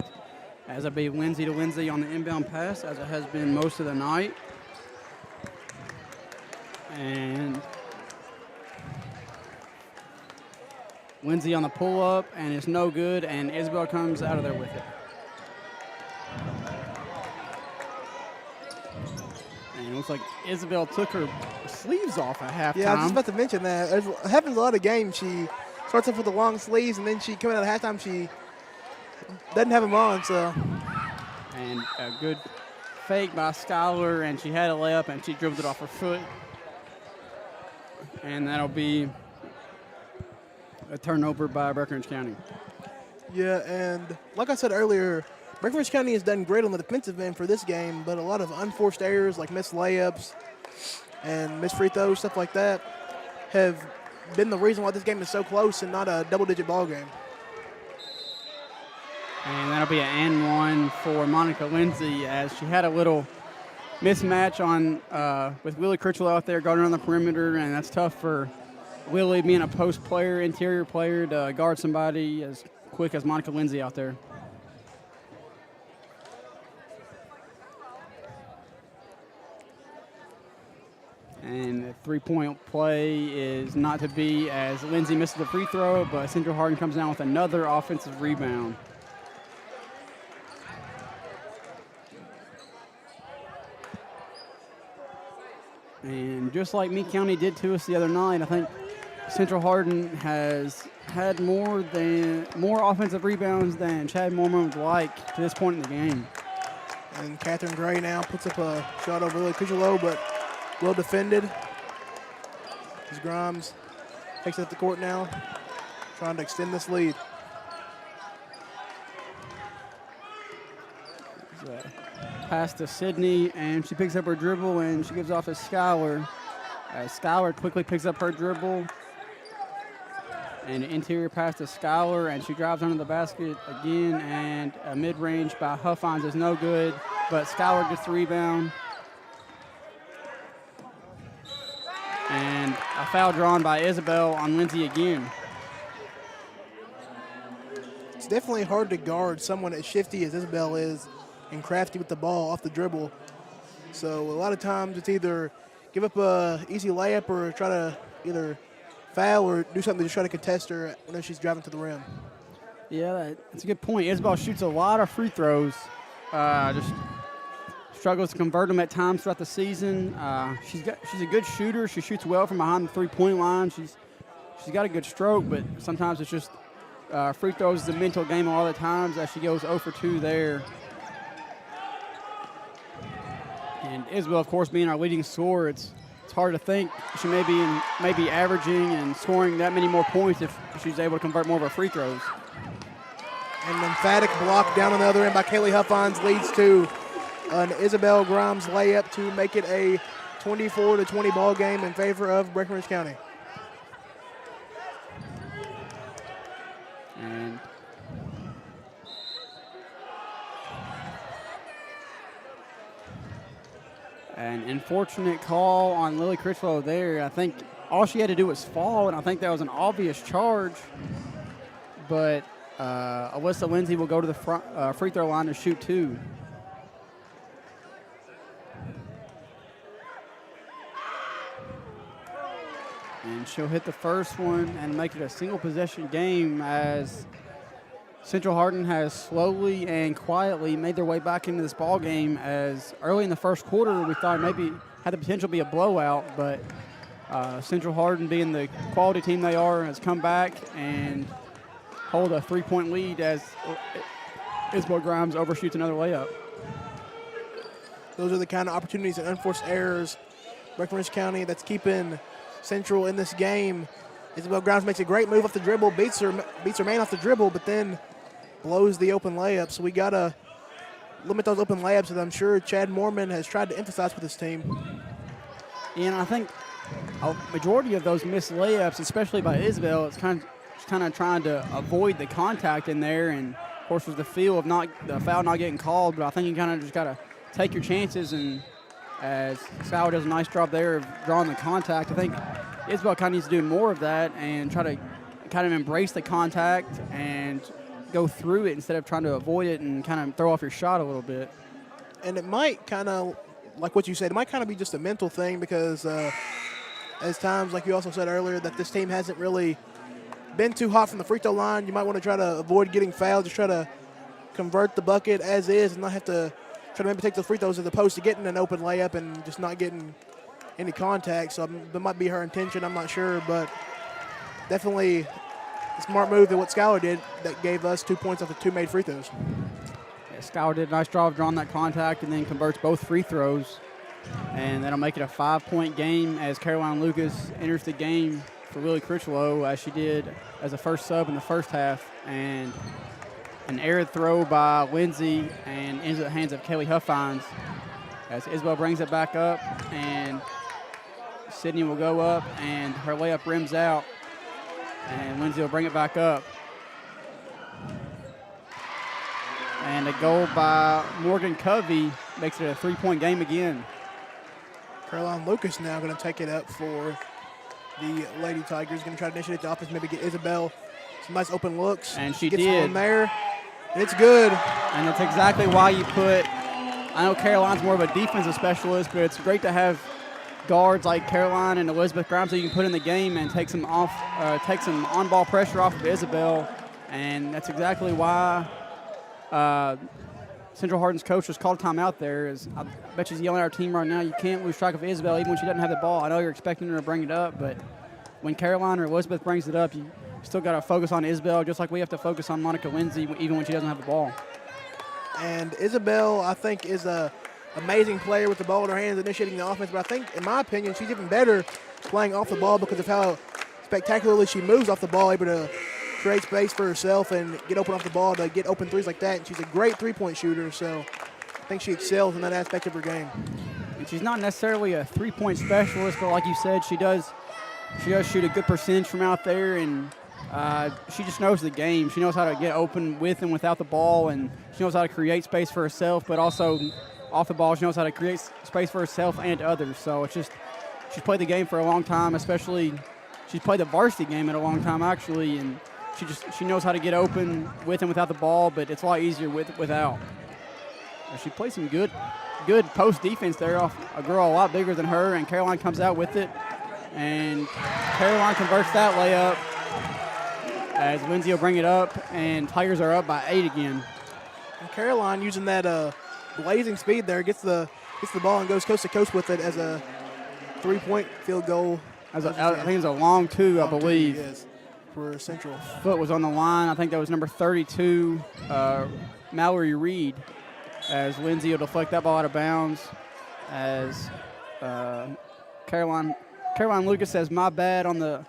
as it'll be Lindsay to Lindsay on the inbound pass, as it has been most of the night. And Lindsay on the pull-up, and it's no good, and Isabel comes out of there with it. And it looks like Isabel took her sleeves off at halftime. Yeah, I was just about to mention that. It happens a lot of games. She starts off with the long sleeves, and then she coming out of halftime, she doesn't have them on. So, and a good fake by Skylar, and she had a layup, and she dribbled it off her foot. And that'll be a turnover by Breckinridge County. Yeah, and like I said earlier, Breckinridge County has done great on the defensive end for this game, but a lot of unforced errors like missed layups and missed free throws, stuff like that, have been the reason why this game is so close and not a double-digit ball game. And that'll be an and one for Monica Lindsay, as she had a little mismatch on with Willie Critchlow out there guarding on the perimeter, and that's tough for Willie, being a post player, interior player, to guard somebody as quick as Monica Lindsay out there. And the three-point play is not to be, as Lindsay misses the free throw, but Central Hardin comes down with another offensive rebound. And just like Meade County did to us the other night, I think Central Hardin has had more offensive rebounds than Chad Mormon would like to this point in the game. And Catherine Gray now puts up a shot over Lily Cucciolo, but well defended. As Grimes takes it up the court now, trying to extend this lead. Pass to Sydney, and she picks up her dribble, and she gives off to Skylar. Skylar quickly picks up her dribble, and an interior pass to Skylar, and she drives under the basket again, and a mid-range by Huffines is no good, but Skylar gets the rebound. And a foul drawn by Isabel on Lindsay again. It's definitely hard to guard someone as shifty as Isabel is and crafty with the ball off the dribble. So a lot of times it's either give up a easy layup or try to either foul or do something to try to contest her when she's driving to the rim. Yeah, that's a good point. Isabel shoots a lot of free throws. Just struggles to convert them at times throughout the season. She's a good shooter. She shoots well from behind the three-point line. She's got a good stroke, but sometimes it's just free throws is a mental game a lot of the times, as she goes 0 for 2 there. And Isabel, of course, being our leading scorer, it's hard to think she may be averaging and scoring that many more points if she's able to convert more of her free throws. An emphatic block down on the other end by Kaylee Huffines leads to an Isabel Grimes layup to make it a 24-20 ball game in favor of Breckinridge County. And an unfortunate call on Lily Critchlow there. I think all she had to do was fall, and I think that was an obvious charge. But Alyssa Lindsay will go to the free throw line to shoot 2. And she'll hit the first one and make it a single possession game, as Central Hardin has slowly and quietly made their way back into this ball game, as early in the first quarter we thought maybe had the potential to be a blowout, but Central Hardin, being the quality team they are, has come back and hold a 3-point lead as Isabel Grimes overshoots another layup. Those are the kind of opportunities and unforced errors Breckinridge County that's keeping Central in this game. Isabel Grimes makes a great move off the dribble, beats her man off the dribble, but then blows the open layup. So we got to limit those open layups that I'm sure Chad Mormon has tried to emphasize with his team. And I think a majority of those missed layups, especially by Isabel, it's kind of trying to avoid the contact in there. And, of course, was the feel of the foul not getting called. But I think you kind of just got to take your chances. And as Skylar does a nice job there of drawing the contact, I think Isabel kind of needs to do more of that and try to kind of embrace the contact and go through it instead of trying to avoid it and kind of throw off your shot a little bit. And it might kind of, like what you said, it might kind of be just a mental thing because as times, like you also said earlier, that this team hasn't really been too hot from the free throw line. You might want to try to avoid getting fouled, just try to convert the bucket as is and not have to try to maybe take those free throws as opposed to getting an open layup and just not getting any contact. So that might be her intention. I'm not sure, but definitely a smart move than what Schuyler did that gave us 2 points off the 2 made free throws. Yeah, Schuyler did a nice job of drawing that contact and then converts both free throws. And that'll make it a 5-point game as Caroline Lucas enters the game for Lily Critchlow as she did as a first sub in the first half. And an errant throw by Lindsay and into the hands of Kelly Huffines as Isabel brings it back up and Sydney will go up and her layup rims out and Lindsay will bring it back up. And a goal by Morgan Covey makes it a 3-point game again. Caroline Lucas now going to take it up for the Lady Tigers. Going to try to initiate the offense, maybe get Isabel some nice open looks. And she gets did. one there. And it's good. And that's exactly why you put, I know Caroline's more of a defensive specialist, but it's great to have guards like Caroline and Elizabeth Grimes that you can put in the game and take some on-ball pressure off of Isabel. And that's exactly why Central Hardin's coach just called a timeout there. I bet she's yelling at our team right now, you can't lose track of Isabel even when she doesn't have the ball. I know you're expecting her to bring it up, but when Caroline or Elizabeth brings it up, you still got to focus on Isabel, just like we have to focus on Monica Lindsay even when she doesn't have the ball. And Isabel, I think, is a amazing player with the ball in her hands, initiating the offense. But I think, in my opinion, she's even better playing off the ball because of how spectacularly she moves off the ball, able to create space for herself and get open off the ball to get open threes like that. And she's a great three-point shooter, so I think she excels in that aspect of her game. And she's not necessarily a three-point specialist, but like you said, she does shoot a good percentage from out there, and she just knows the game. She knows how to get open with and without the ball, and she knows how to create space for herself, but also off the ball, she knows how to create space for herself and others. So it's just, she's played the game for a long time, especially she's played the varsity game in a long time actually, and she knows how to get open with and without the ball, but it's a lot easier without. She plays some good post defense there off a girl a lot bigger than her, and Caroline comes out with it, and Caroline converts that layup as Lindsay will bring it up, and Tigers are up by 8 again. And Caroline using that blazing speed there, gets the ball and goes coast to coast with it as a 3-point field goal. I think it was a long two, I believe. Yes, for Central. Foot was on the line. I think that was number 32, Mallory Reed, as Lindsay will deflect that ball out of bounds as Caroline Lucas says, my bad on the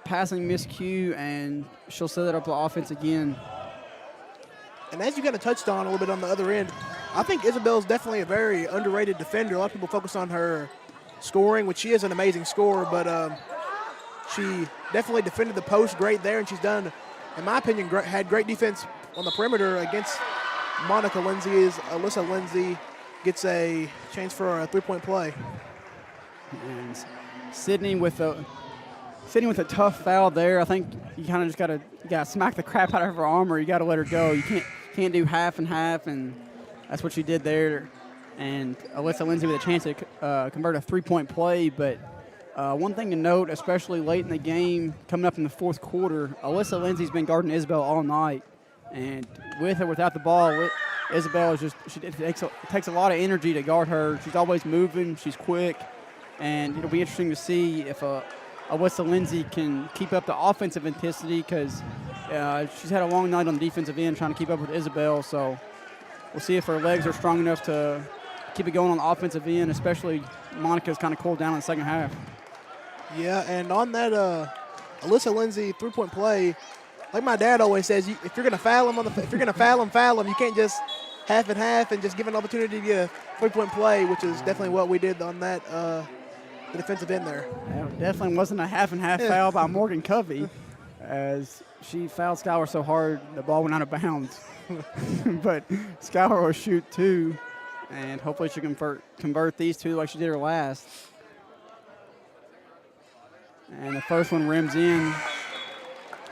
passing miscue, and she'll set it up the offense again. And as you kind of touched on a little bit on the other end, I think Isabel's definitely a very underrated defender. A lot of people focus on her scoring, which she is an amazing scorer, but she definitely defended the post great there, and she's done, in my opinion, had great defense on the perimeter against Monica Lindsay. As Alyssa Lindsay gets a chance for a 3-point play. And Sydney with a tough foul there. I think you kind of just got to smack the crap out of her arm, or you got to let her go. You can't do half and half, and that's what she did there. And Alyssa Lindsay with a chance to convert a 3-point play. But one thing to note, especially late in the game, coming up in the fourth quarter, Alyssa Lindsay's been guarding Isabel all night, and with or without the ball, Isabel is it takes a lot of energy to guard her. She's always moving. She's quick, and it'll be interesting to see if Alyssa Lindsay can keep up the offensive intensity, because she's had a long night on the defensive end trying to keep up with Isabel. So we'll see if her legs are strong enough to keep it going on the offensive end, especially Monica's kind of cooled down in the second half. Yeah, and on that Alyssa Lindsay 3-point play, like my dad always says, if you're going to foul him, foul him. You can't just half and half and just give an opportunity to get a 3-point play, which is definitely what we did on that the defensive end there. Yeah, definitely wasn't a half and half foul by Morgan Covey, as she fouled Schuyler so hard the ball went out of bounds. But Schuyler will shoot 2, and hopefully she can convert these 2 like she did her last. And the first one rims in.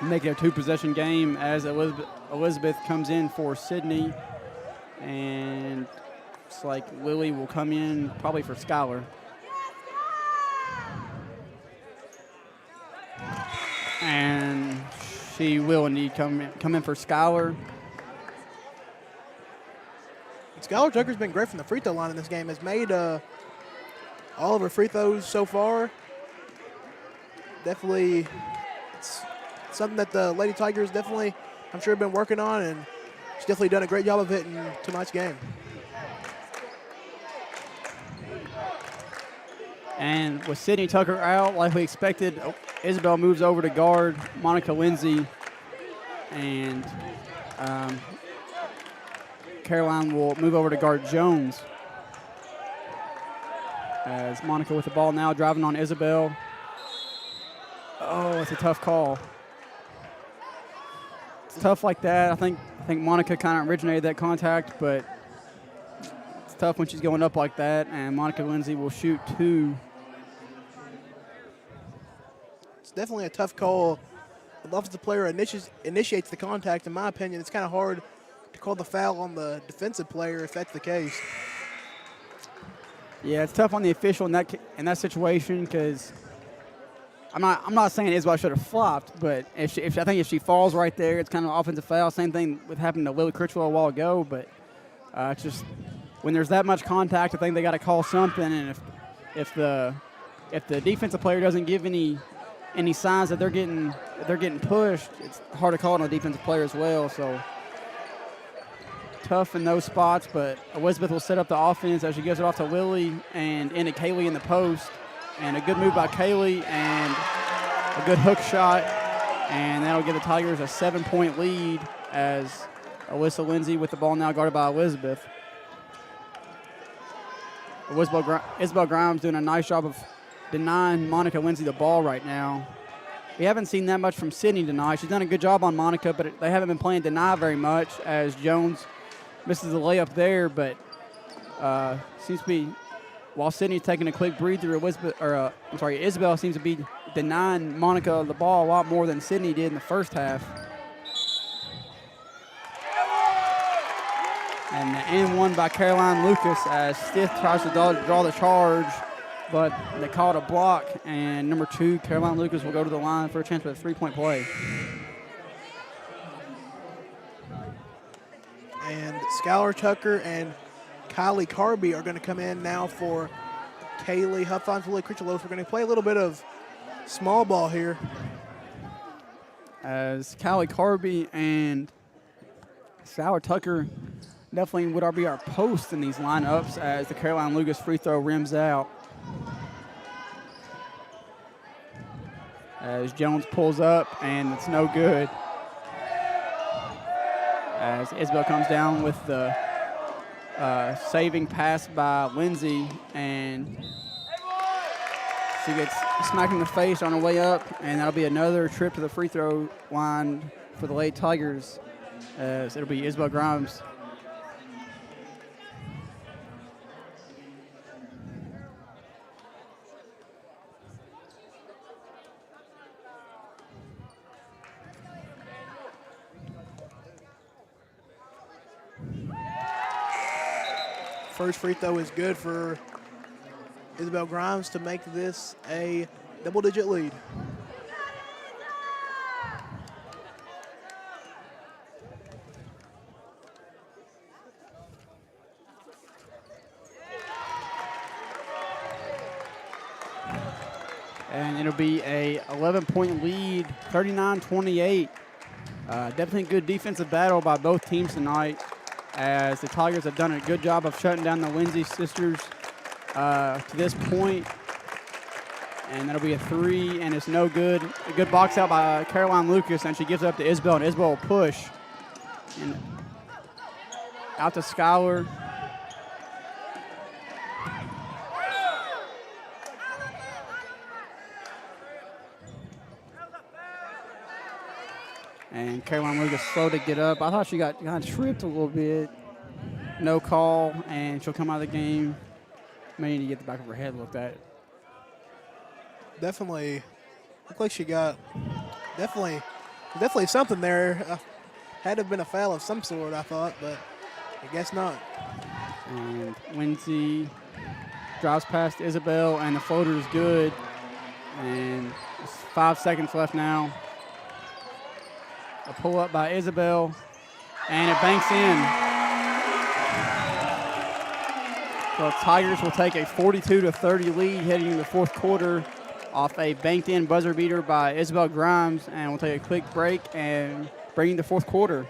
Make it a two-possession game as Elizabeth comes in for Sydney. And it's like Lily will come in probably for Skylar. And she will indeed come in for Skylar. Skylar Tucker's been great from the free throw line in this game. Has made all of her free throws so far. Definitely, it's something that the Lady Tigers definitely, I'm sure, have been working on, and she's definitely done a great job of it in tonight's game. And with Sydney Tucker out, like we expected, Isabel moves over to guard Monica Lindsay, and Caroline will move over to guard Jones. As Monica with the ball now, driving on Isabel. Oh, it's a tough call. It's tough like that. I think Monica kind of originated that contact, but it's tough when she's going up like that, and Monica Lindsay will shoot 2. It's definitely a tough call. The offensive player initiates the contact. In my opinion, it's kind of hard to call the foul on the defensive player if that's the case. Yeah, it's tough on the official in that situation because I'm not saying Isabel should have flopped, but I think if she falls right there, it's kind of an offensive foul. Same thing with happening to Lily Critchlow a while ago, but it's just when there's that much contact, I think they got to call something. And if the defensive player doesn't give any signs that they're getting pushed, it's hard to call on a defensive player as well. So tough in those spots, but Elizabeth will set up the offense as she gives it off to Lily and into Kaylee in the post. And a good move by Kaylee and a good hook shot. And that'll give the Tigers a 7-point lead as Alyssa Lindsay with the ball now guarded by Elizabeth. Isabel Grimes doing a nice job of denying Monica Lindsay the ball right now. We haven't seen that much from Sydney tonight. She's done a good job on Monica, but they haven't been playing deny very much as Jones misses the layup there, but seems to be, while Sydney's taking a quick breather, Isabel seems to be denying Monica the ball a lot more than Sydney did in the first half. And the N1 by Caroline Lucas as Stith tries to draw the charge, but they called a block, and number 2, Caroline Lucas, will go to the line for a chance for a 3-point play. And Skylar Tucker and Kylie Carby are going to come in now for Kaylee Huffines, Lily Critchlow. We're going to play a little bit of small ball here. As Kylie Carby and Skylar Tucker definitely would be our post in these lineups as the Caroline Lucas free throw rims out. As Jones pulls up, and it's no good. As Isabel comes down with the saving pass by Lindsay, and she gets smacked in the face on her way up, and that'll be another trip to the free throw line for the Lady Tigers, as it'll be Isabel Grimes. First free throw is good for Isabel Grimes to make this a double-digit lead. And it'll be a 11-point lead, 39-28. Definitely a good defensive battle by both teams tonight, as the Tigers have done a good job of shutting down the Lindsay sisters to this point. And that'll be a 3, and it's no good. A good box out by Caroline Lucas, and she gives it up to Isabel, and Isabel will push. And out to Skylar. And Caroline Lucas slow to get up. I thought she got kind of tripped a little bit. No call, and she'll come out of the game. May need to get the back of her head looked at. Definitely looked like she got definitely Definitely something there. Had to have been a foul of some sort, I thought, but I guess not. And Lindsay drives past Isabel, and the floater is good. And it's 5 seconds left now. A pull up by Isabel, and it banks in. So Tigers will take a 42-30 lead heading into the fourth quarter off a banked in buzzer beater by Isabel Grimes, and we'll take a quick break and bring in the fourth quarter.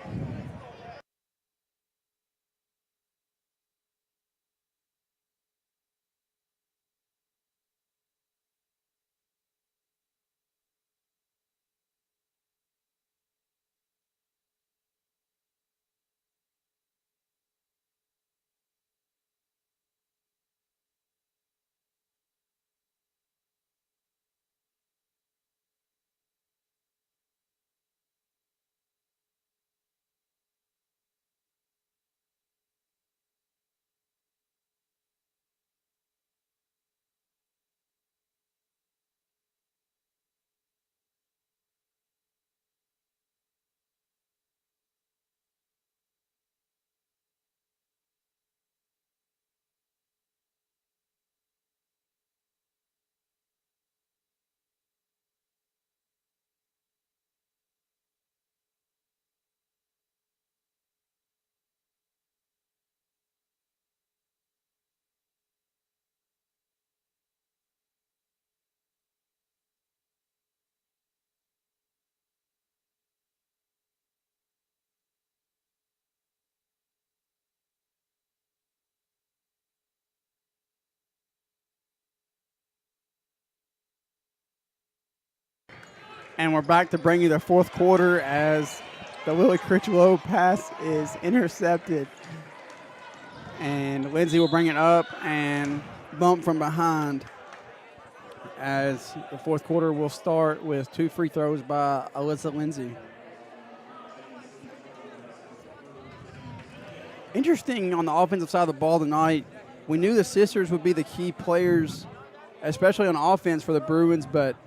And we're back to bring you the fourth quarter as the Willie Critchlow pass is intercepted. And Lindsay will bring it up and bump from behind as the fourth quarter will start with 2 free throws by Alyssa Lindsay. Interesting on the offensive side of the ball tonight. We knew the sisters would be the key players, especially on offense for the Bruins, but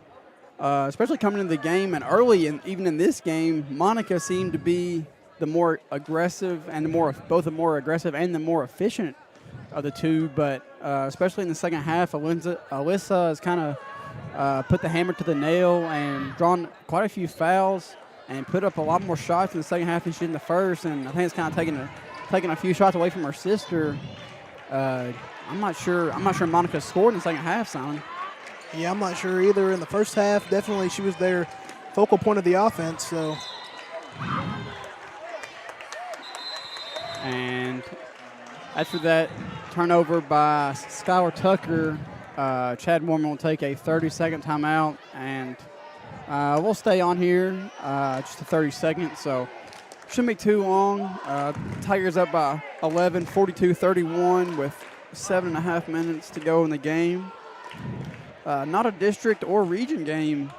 especially coming into the game and early, and even in this game, Monica seemed to be the more aggressive and both the more aggressive and the more efficient of the two. But especially in the second half, Alyssa has kind of put the hammer to the nail and drawn quite a few fouls and put up a lot more shots in the second half than she did in the first. And I think it's kind of taking a few shots away from her sister. I'm not sure Monica scored in the second half, Simon. Yeah, I'm not sure either. In the first half, definitely she was their focal point of the offense. So, and after that turnover by Skylar Tucker, Chad Mormon will take a 30-second timeout, and we'll stay on here just a 30 seconds. So shouldn't be too long. Tigers up by 11, 42-31 with 7.5 minutes to go in the game. Not a district or region game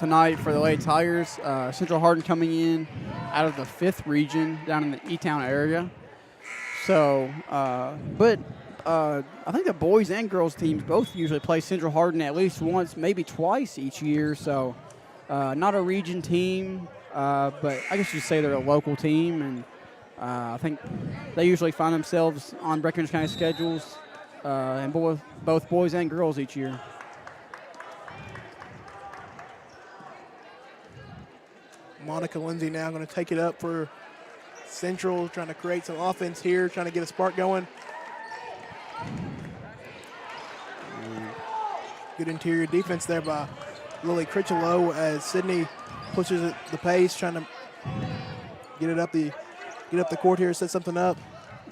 tonight for the Lady Tigers. Central Hardin coming in out of the 5th region down in the E-Town area. So, but I think the boys and girls teams both usually play Central Hardin at least once, maybe twice each year. So, not a region team, but I guess you'd say they're a local team. And I think they usually find themselves on Breckinridge County schedules. And both boys and girls each year. Monica Lindsay now going to take it up for Central, trying to create some offense here, trying to get a spark going. Good interior defense there by Lily Critchlow as Sydney pushes the pace, trying to get up the court here, set something up.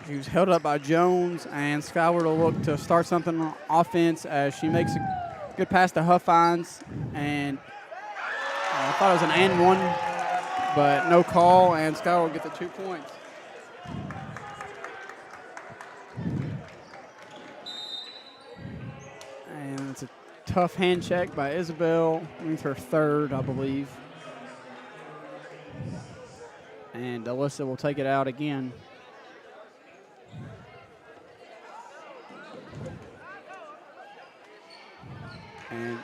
She was held up by Jones, and Skyward will look to start something on offense as she makes a good pass to Huffines. And I thought it was an and one, but no call, and Skyward will get the 2 points. And it's a tough hand check by Isabel. I think it's her 3rd, I believe. And Alyssa will take it out again. And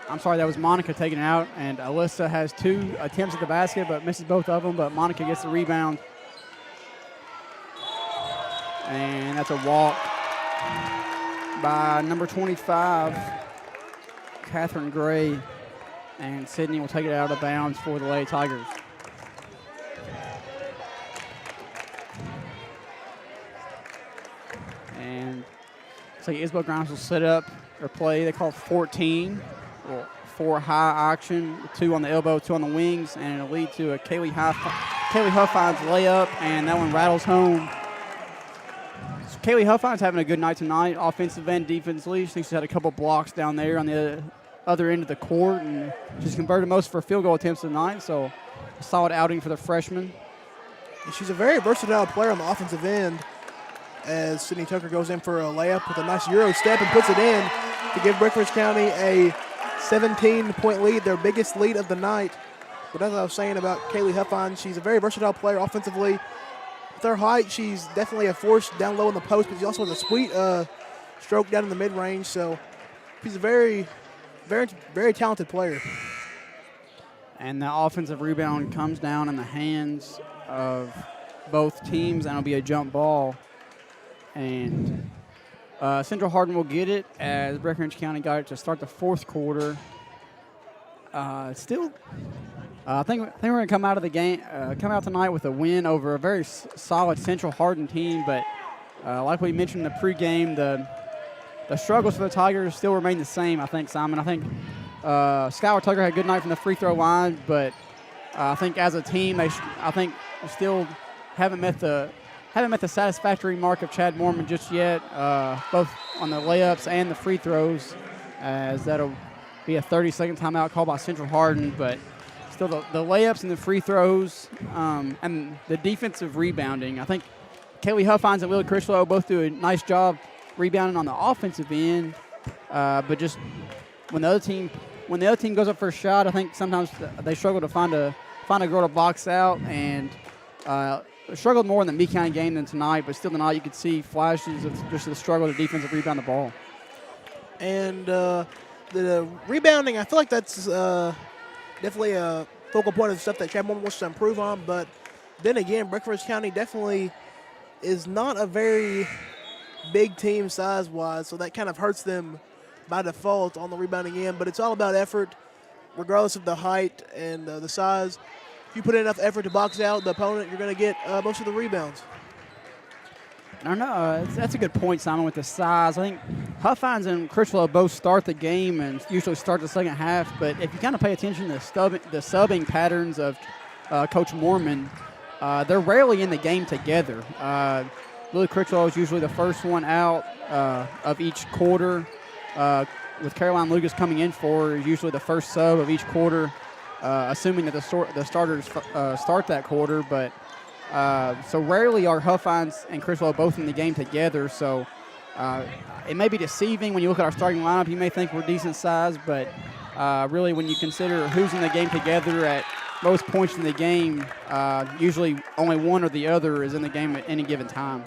I'm sorry, that was Monica taking it out, and Alyssa has 2 attempts at the basket, but misses both of them, but Monica gets the rebound. And that's a walk by number 25, Catherine Gray, and Sydney will take it out of bounds for the Lady Tigers. And looks like Isabel Grimes will set up their play. They call it 14. Well, 4 high action, 2 on the elbow, 2 on the wings, and it'll lead to a Kaylee Huffine's layup, and that one rattles home. So Kaylee Huffine's having a good night tonight, offensive and defensively. She's had a couple blocks down there on the other end of the court, and she's converted most of her field goal attempts tonight, so a solid outing for the freshman. She's a very versatile player on the offensive end, as Sydney Tucker goes in for a layup with a nice Euro step and puts it in to give Breckinridge County a 17-point lead, their biggest lead of the night. But as I was saying about Kaylee Huffine, she's a very versatile player offensively. With her height, she's definitely a force down low in the post, but she also has a sweet stroke down in the mid-range. So she's a very, very, very talented player. And the offensive rebound comes down in the hands of both teams, and it'll be a jump ball. And Central Hardin will get it as Breckinridge County got it to start the 4th quarter. I think we're going to come out of the game, come out tonight with a win over a very solid Central Hardin team. But like we mentioned in the pregame, the struggles for the Tigers still remain the same. I think, Simon. I think Skylar Tucker had a good night from the free throw line, but I think as a team, they still haven't met the satisfactory mark of Chad Mormon just yet, both on the layups and the free throws, as that'll be a 30-second timeout called by Central Hardin. But still, the layups and the free throws and the defensive rebounding, I think Kaylee Huffines and Lily Critchlow both do a nice job rebounding on the offensive end, but just when the other team goes up for a shot, I think sometimes they struggle to find a girl to box out, and struggled more in the Meade County game than tonight, but still tonight you could see flashes of just the struggle to defensive rebound the ball. And the rebounding, I feel like that's definitely a focal point of stuff that Chad Mormon wants to improve on. But then again, Breckinridge County definitely is not a very big team size-wise, so that kind of hurts them by default on the rebounding end. But it's all about effort, regardless of the height and the size. If you put in enough effort to box out the opponent, you're going to get most of the rebounds. I don't know. That's a good point, Simon, with the size. I think Huffines and Critchlow both start the game and usually start the second half. But if you kind of pay attention to the subbing patterns of Coach Mormon, they're rarely in the game together. Lily Critchlow is usually the first one out of each quarter, with Caroline Lucas coming in for her, is usually the first sub of each quarter. Assuming that the starters start that quarter, but so rarely are Huffines and Critchlow both in the game together. So it may be deceiving when you look at our starting lineup. You may think we're decent size, but really when you consider who's in the game together at most points in the game, usually only one or the other is in the game at any given time.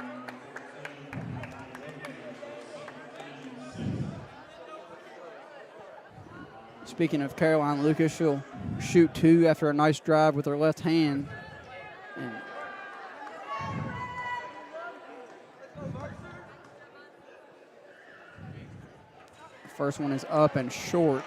Speaking of Caroline Lucas, she'll shoot 2 after a nice drive with her left hand. And the first one is up and short.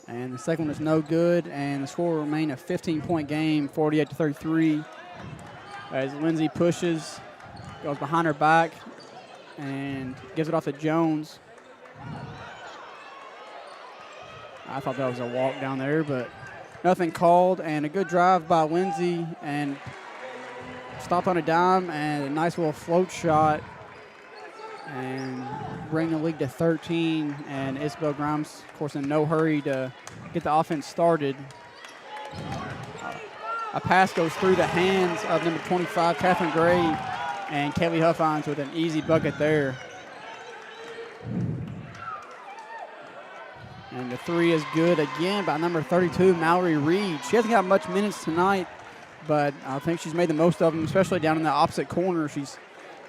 And the second one is no good, and the score will remain a 15-point game, 48-33. As Lindsay pushes, goes behind her back, and gives it off to Jones. I thought that was a walk down there, but nothing called, and a good drive by Lindsay, and stopped on a dime, and a nice little float shot, and bring the league to 13. And Isabel Grimes, of course, in no hurry to get the offense started. A pass goes through the hands of number 25, Catherine Gray, and Kaylee Huffines with an easy bucket there. And the three is good again by number 32, Mallory Reed. She hasn't got much minutes tonight, but I think she's made the most of them, especially down in the opposite corner. She's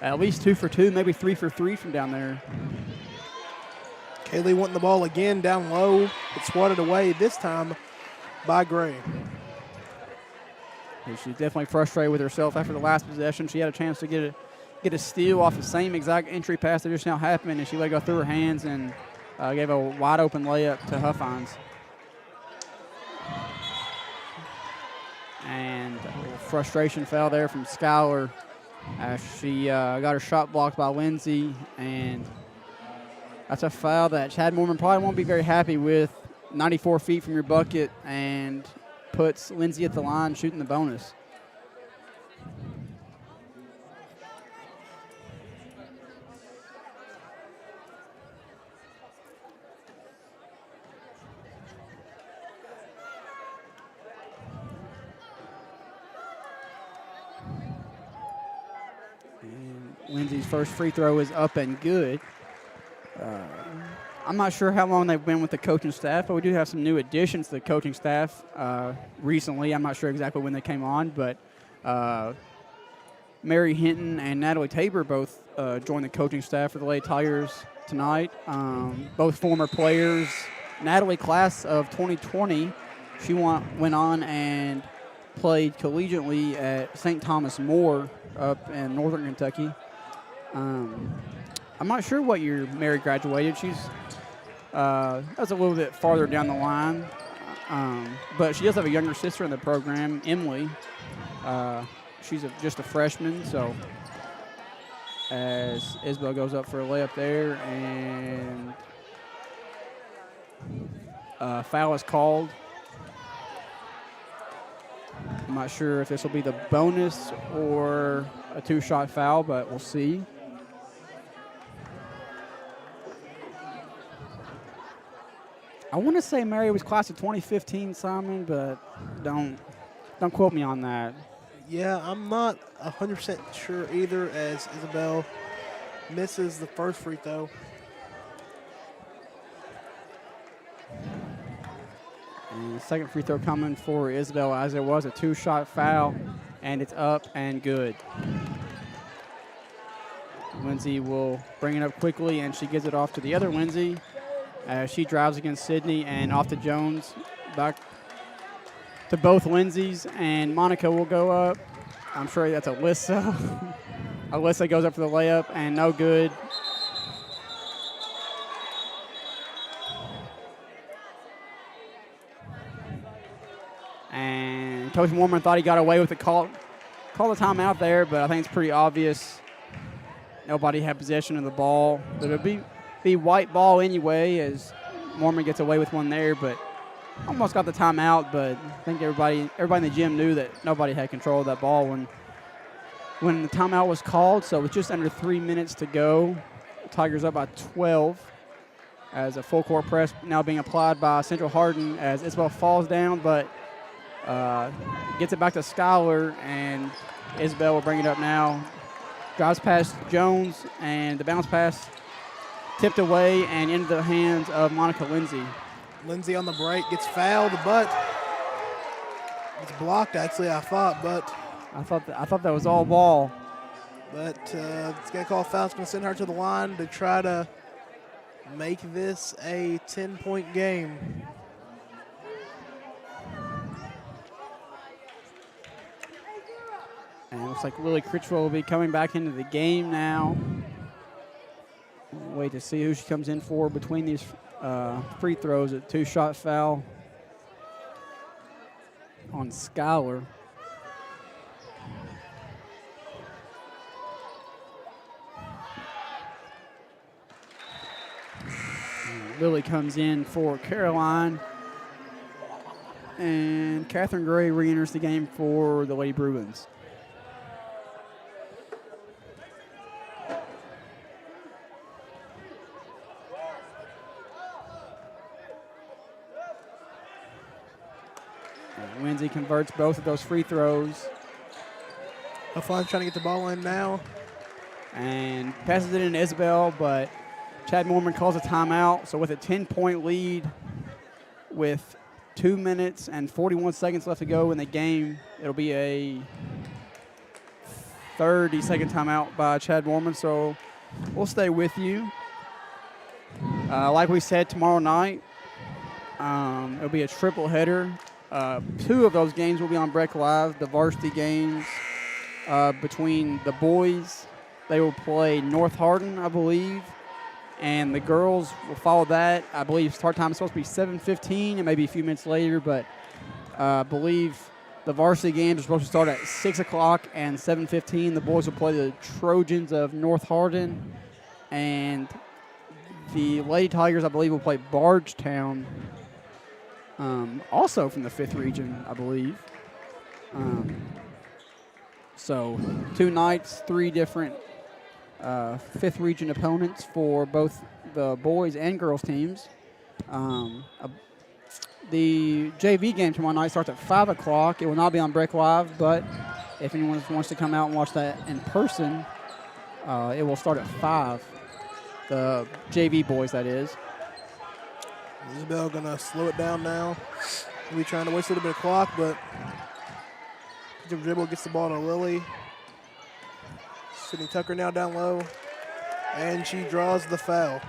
at least 2 for 2, maybe 3 for 3 from down there. Kaylee wanting the ball again down low, but swatted away this time by Gray. She's definitely frustrated with herself after the last possession. She had a chance to get a steal off the same exact entry pass that just now happened, and she let go through her hands and gave a wide open layup to Huffines. And a frustration foul there from Schuyler as she got her shot blocked by Lindsay, and that's a foul that Chad Mormon probably won't be very happy with. 94 feet from your bucket and puts Lindsay at the line shooting the bonus. And Lindsay's first free throw is up and good. I'm not sure how long they've been with the coaching staff, but we do have some new additions to the coaching staff recently. I'm not sure exactly when they came on, but Mary Hinton and Natalie Tabor both joined the coaching staff for the Lady Tigers tonight. Both former players. Natalie, class of 2020, she went on and played collegiately at St. Thomas More up in northern Kentucky. I'm not sure what year Mary graduated. She's that's a little bit farther down the line, but she does have a younger sister in the program, Emily. She's just a freshman, so as Isabel goes up for a layup there, and foul is called. I'm not sure if this will be the bonus or a two-shot foul, but we'll see. I want to say Mary was class of 2015, Simon, but don't quote me on that. Yeah, I'm not 100% sure either, as Isabel misses the first free throw. And the second free throw coming for Isabel, as it was a two-shot foul, and it's up and good. Lindsay will bring it up quickly, and she gives it off to the other Lindsay. She drives against Sydney and off to Jones, back to both Lindsays, and Monica will go up. I'm sure that's Alyssa. Alyssa goes up for the layup, and no good. And Coach Mormon thought he got away with the call the timeout there, but I think it's pretty obvious. Nobody had possession of the ball. But it'll be white ball anyway, as Mormon gets away with one there, but almost got the timeout. But I think everybody in the gym knew that nobody had control of that ball when the timeout was called. So with just under 3 minutes to go, the Tigers up by 12 as a full court press now being applied by Central Hardin as Isabel falls down, but gets it back to Schuyler, and Isabel will bring it up now. Drives past Jones, and the bounce pass tipped away and into the hands of Monica Lindsay. Lindsay on the break gets fouled, but it's blocked, actually, I thought, but I thought that was all ball. But it's going to call a foul. It's going to send her to the line to try to make this a 10-point game. And it looks like Lily Critchwell will be coming back into the game now. Wait to see who she comes in for between these free throws. A two-shot foul on Schuyler. Lily comes in for Caroline. And Catherine Gray re-enters the game for the Lady Bruins. Lindsay converts both of those free throws. Huffines trying to get the ball in now. And passes it in to Isabel, but Chad Mormon calls a timeout. So with a 10-point lead with 2 minutes and 41 seconds left to go in the game. It'll be a 30-second timeout by Chad Mormon, so we'll stay with you. Like we said, tomorrow night, it'll be a triple header. 2 of those games will be on Breck Live. The varsity games between the boys, they will play North Hardin, I believe, and the girls will follow that. I believe start time is supposed to be 7:15 and maybe a few minutes later, but I believe the varsity games are supposed to start at 6 o'clock and 7:15. The boys will play the Trojans of North Hardin, and the Lady Tigers, I believe, will play Bardstown, also from the 5th region, I believe. So 2 nights, 3 different 5th region opponents for both the boys and girls teams. The JV game tomorrow night starts at 5 o'clock. It will not be on Breck Live, but if anyone wants to come out and watch that in person, it will start at 5. The JV boys, that is. Isabel going to slow it down now. Maybe trying to waste a little bit of clock, but Jim Dribble gets the ball to Lily. Sydney Tucker now down low, and she draws the foul.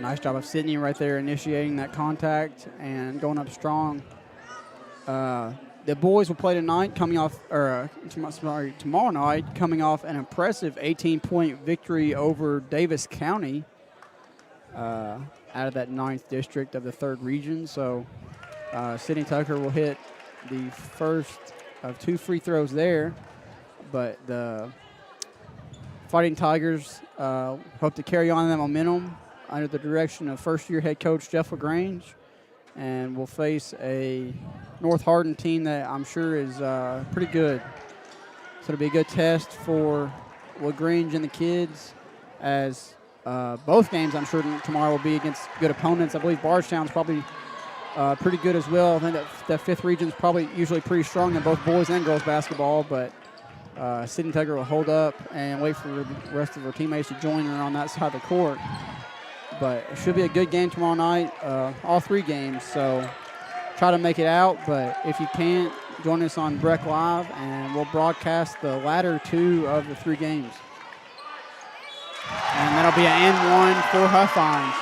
Nice job of Sydney right there initiating that contact and going up strong. The boys will play tonight, tomorrow night, coming off an impressive 18-point victory over Davis County out of that 9th district of the 3rd region. So Sydney Tucker will hit the first of 2 free throws there, but the Fighting Tigers hope to carry on that momentum under the direction of first-year head coach Jeff LaGrange, and will face a North Hardin team that I'm sure is pretty good. So it'll be a good test for LaGrange and the kids, as both games I'm sure tomorrow will be against good opponents. I believe Bardstown's probably pretty good as well. I think that 5th region's probably usually pretty strong in both boys and girls basketball, but Sydney Tucker will hold up and wait for the rest of her teammates to join her on that side of the court. But it should be a good game tomorrow night, all 3 games. So try to make it out, but if you can't, join us on Breck Live, and we'll broadcast the latter 2 of the 3 games. And that'll be an N1 for Huffines.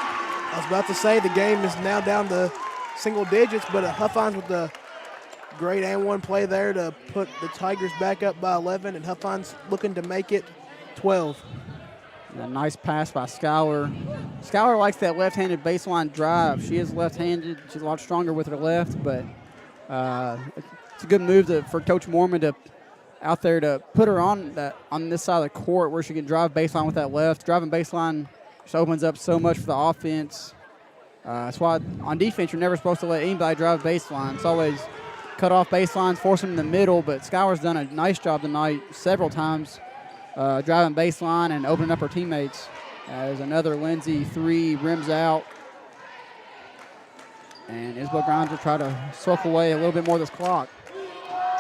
I was about to say the game is now down to single digits, but Huffines with the great N1 play there to put the Tigers back up by 11, and Huffines looking to make it 12. A nice pass by Schuyler. Schuyler likes that left-handed baseline drive. She is left-handed. She's a lot stronger with her left, but it's a good move for Coach Mormon to out there to put her on this side of the court where she can drive baseline with that left. Driving baseline just opens up so much for the offense. That's why on defense you're never supposed to let anybody drive baseline. It's always cut off baselines, force them in the middle, but Schuyler's done a nice job tonight several times. Driving baseline and opening up her teammates. As another Lindsay 3 rims out. And Isabel Grimes will try to soak away a little bit more of this clock.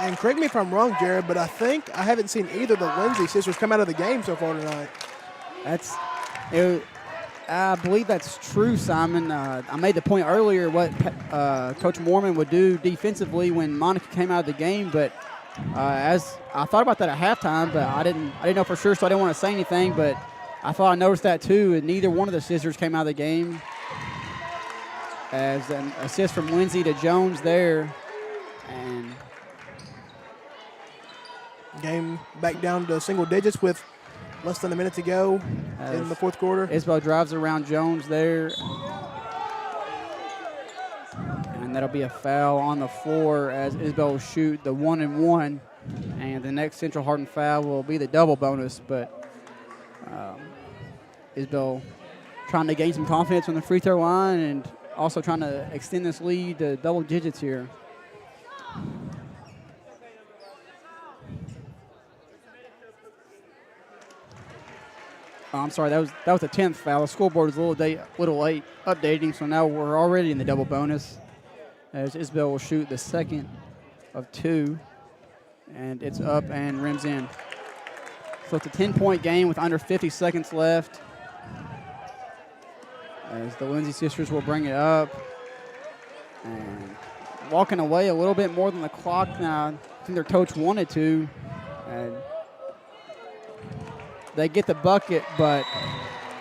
And correct me if I'm wrong, Jared, but I think I haven't seen either of the Lindsay sisters come out of the game so far tonight. I believe that's true, Simon. I made the point earlier what Coach Mormon would do defensively when Monica came out of the game, but as I thought about that at halftime, but I didn't know for sure, so I didn't want to say anything. But I thought I noticed that too, and neither one of the sisters came out of the game. As an assist from Lindsay to Jones there, and game back down to single digits with less than a minute to go in the 4th quarter. Isabel drives around Jones there. And that'll be a foul on the floor as Isabel will shoot the 1-and-1. And the next Central Hardin foul will be the double bonus. But Isabel trying to gain some confidence on the free throw line and also trying to extend this lead to double digits here. I'm sorry, that was the 10th foul. The scoreboard is a little late updating, so now we're already in the double bonus. As Isabel will shoot the second of 2, and it's up and rims in. So it's a 10-point game with under 50 seconds left. as the Lindsay sisters will bring it up. And walking away a little bit more than the clock now. I think their coach wanted to. And they get the bucket, but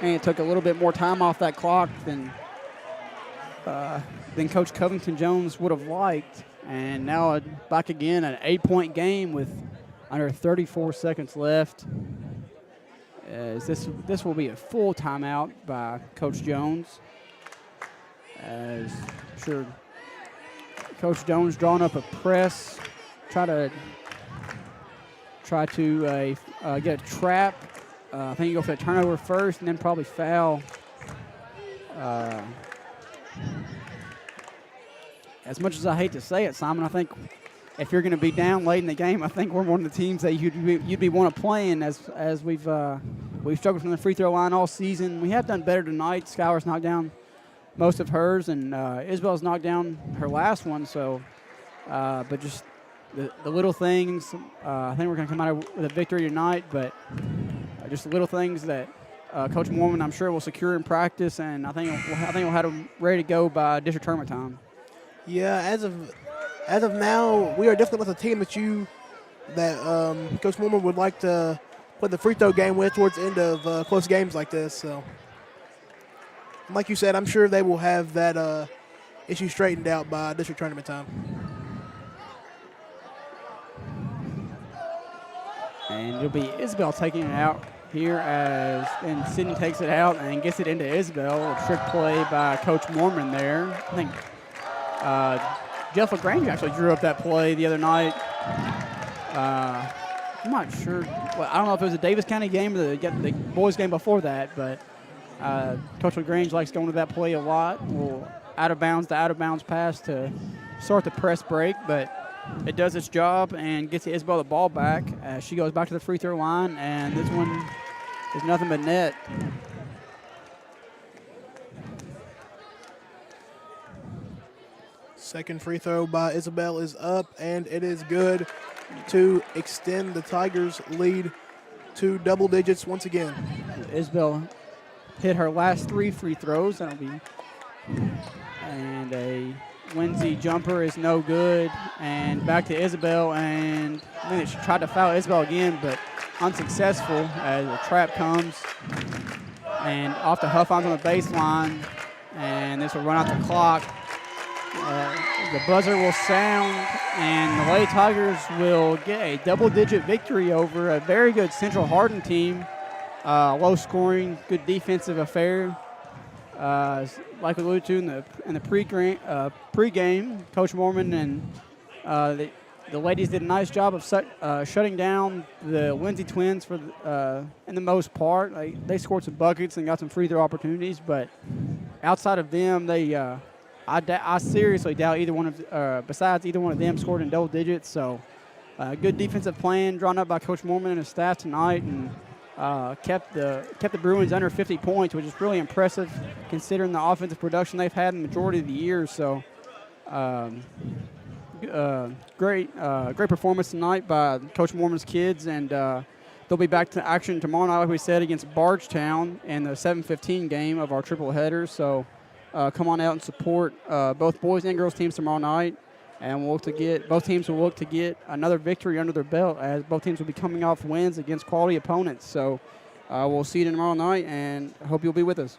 it took a little bit more time off that clock than Coach Covington Jones would have liked. And now back again, an 8-point game with under 34 seconds left. As this will be a full timeout by Coach Jones. As I'm sure Coach Jones drawing up a press, try to get a trap. I think you go for the turnover first and then probably foul. As much as I hate to say it, Simon, I think if you're going to be down late in the game, I think we're one of the teams that you'd be want to play in. As we've struggled from the free throw line all season. We have done better tonight. Skylar's knocked down most of hers, and Isabel's knocked down her last one. So, but just the little things. I think we're going to come out with a victory tonight, but just the little things that Coach Mormon, I'm sure, will secure in practice, and I think we'll have them ready to go by district tournament time. Yeah, as of now, we are definitely not a team that Coach Mormon would like to play the free throw game with towards the end of close games like this. So, like you said, I'm sure they will have that issue straightened out by district tournament time. And it'll be Isabel taking it out here and Sydney takes it out and gets it into Isabel. A trick play by Coach Mormon there. I think Jeff LaGrange actually drew up that play the other night. I'm not sure. Well, I don't know if it was a Davis County game or the boys game before that, but Coach LaGrange likes going to that play a lot. We'll out of bounds pass to start the press break, but it does its job and gets Isabel the ball back. She goes back to the free throw line, and this one is nothing but net. Second free throw by Isabel is up, and it is good to extend the Tigers' lead to double digits once again. Isabel hit her last 3 free throws. That'll be, and a Lindsay jumper is no good. And back to Isabel, and then she tried to foul Isabel again, but unsuccessful as a trap comes. And off the Huffines on the baseline, and this will run out the clock. The buzzer will sound, and the Lady Tigers will get a double-digit victory over a very good Central Hardin team. Low-scoring, good defensive affair. Like we alluded to in the pregame, Coach Mormon and the ladies did a nice job of shutting down the Lindsay Twins for in the most part. They scored some buckets and got some free throw opportunities, but outside of them, I seriously doubt either one of besides either one of them scored in double digits. So, good defensive plan drawn up by Coach Mormon and his staff tonight, and kept the Bruins under 50 points, which is really impressive considering the offensive production they've had in the majority of the year. So, great performance tonight by Coach Mormon's kids, and they'll be back to action tomorrow night, like we said, against Bardstown in the 7:15 game of our triple header. So. Come on out and support both boys and girls teams tomorrow night, and both teams will look to get another victory under their belt, as both teams will be coming off wins against quality opponents. So we'll see you tomorrow night, and I hope you'll be with us.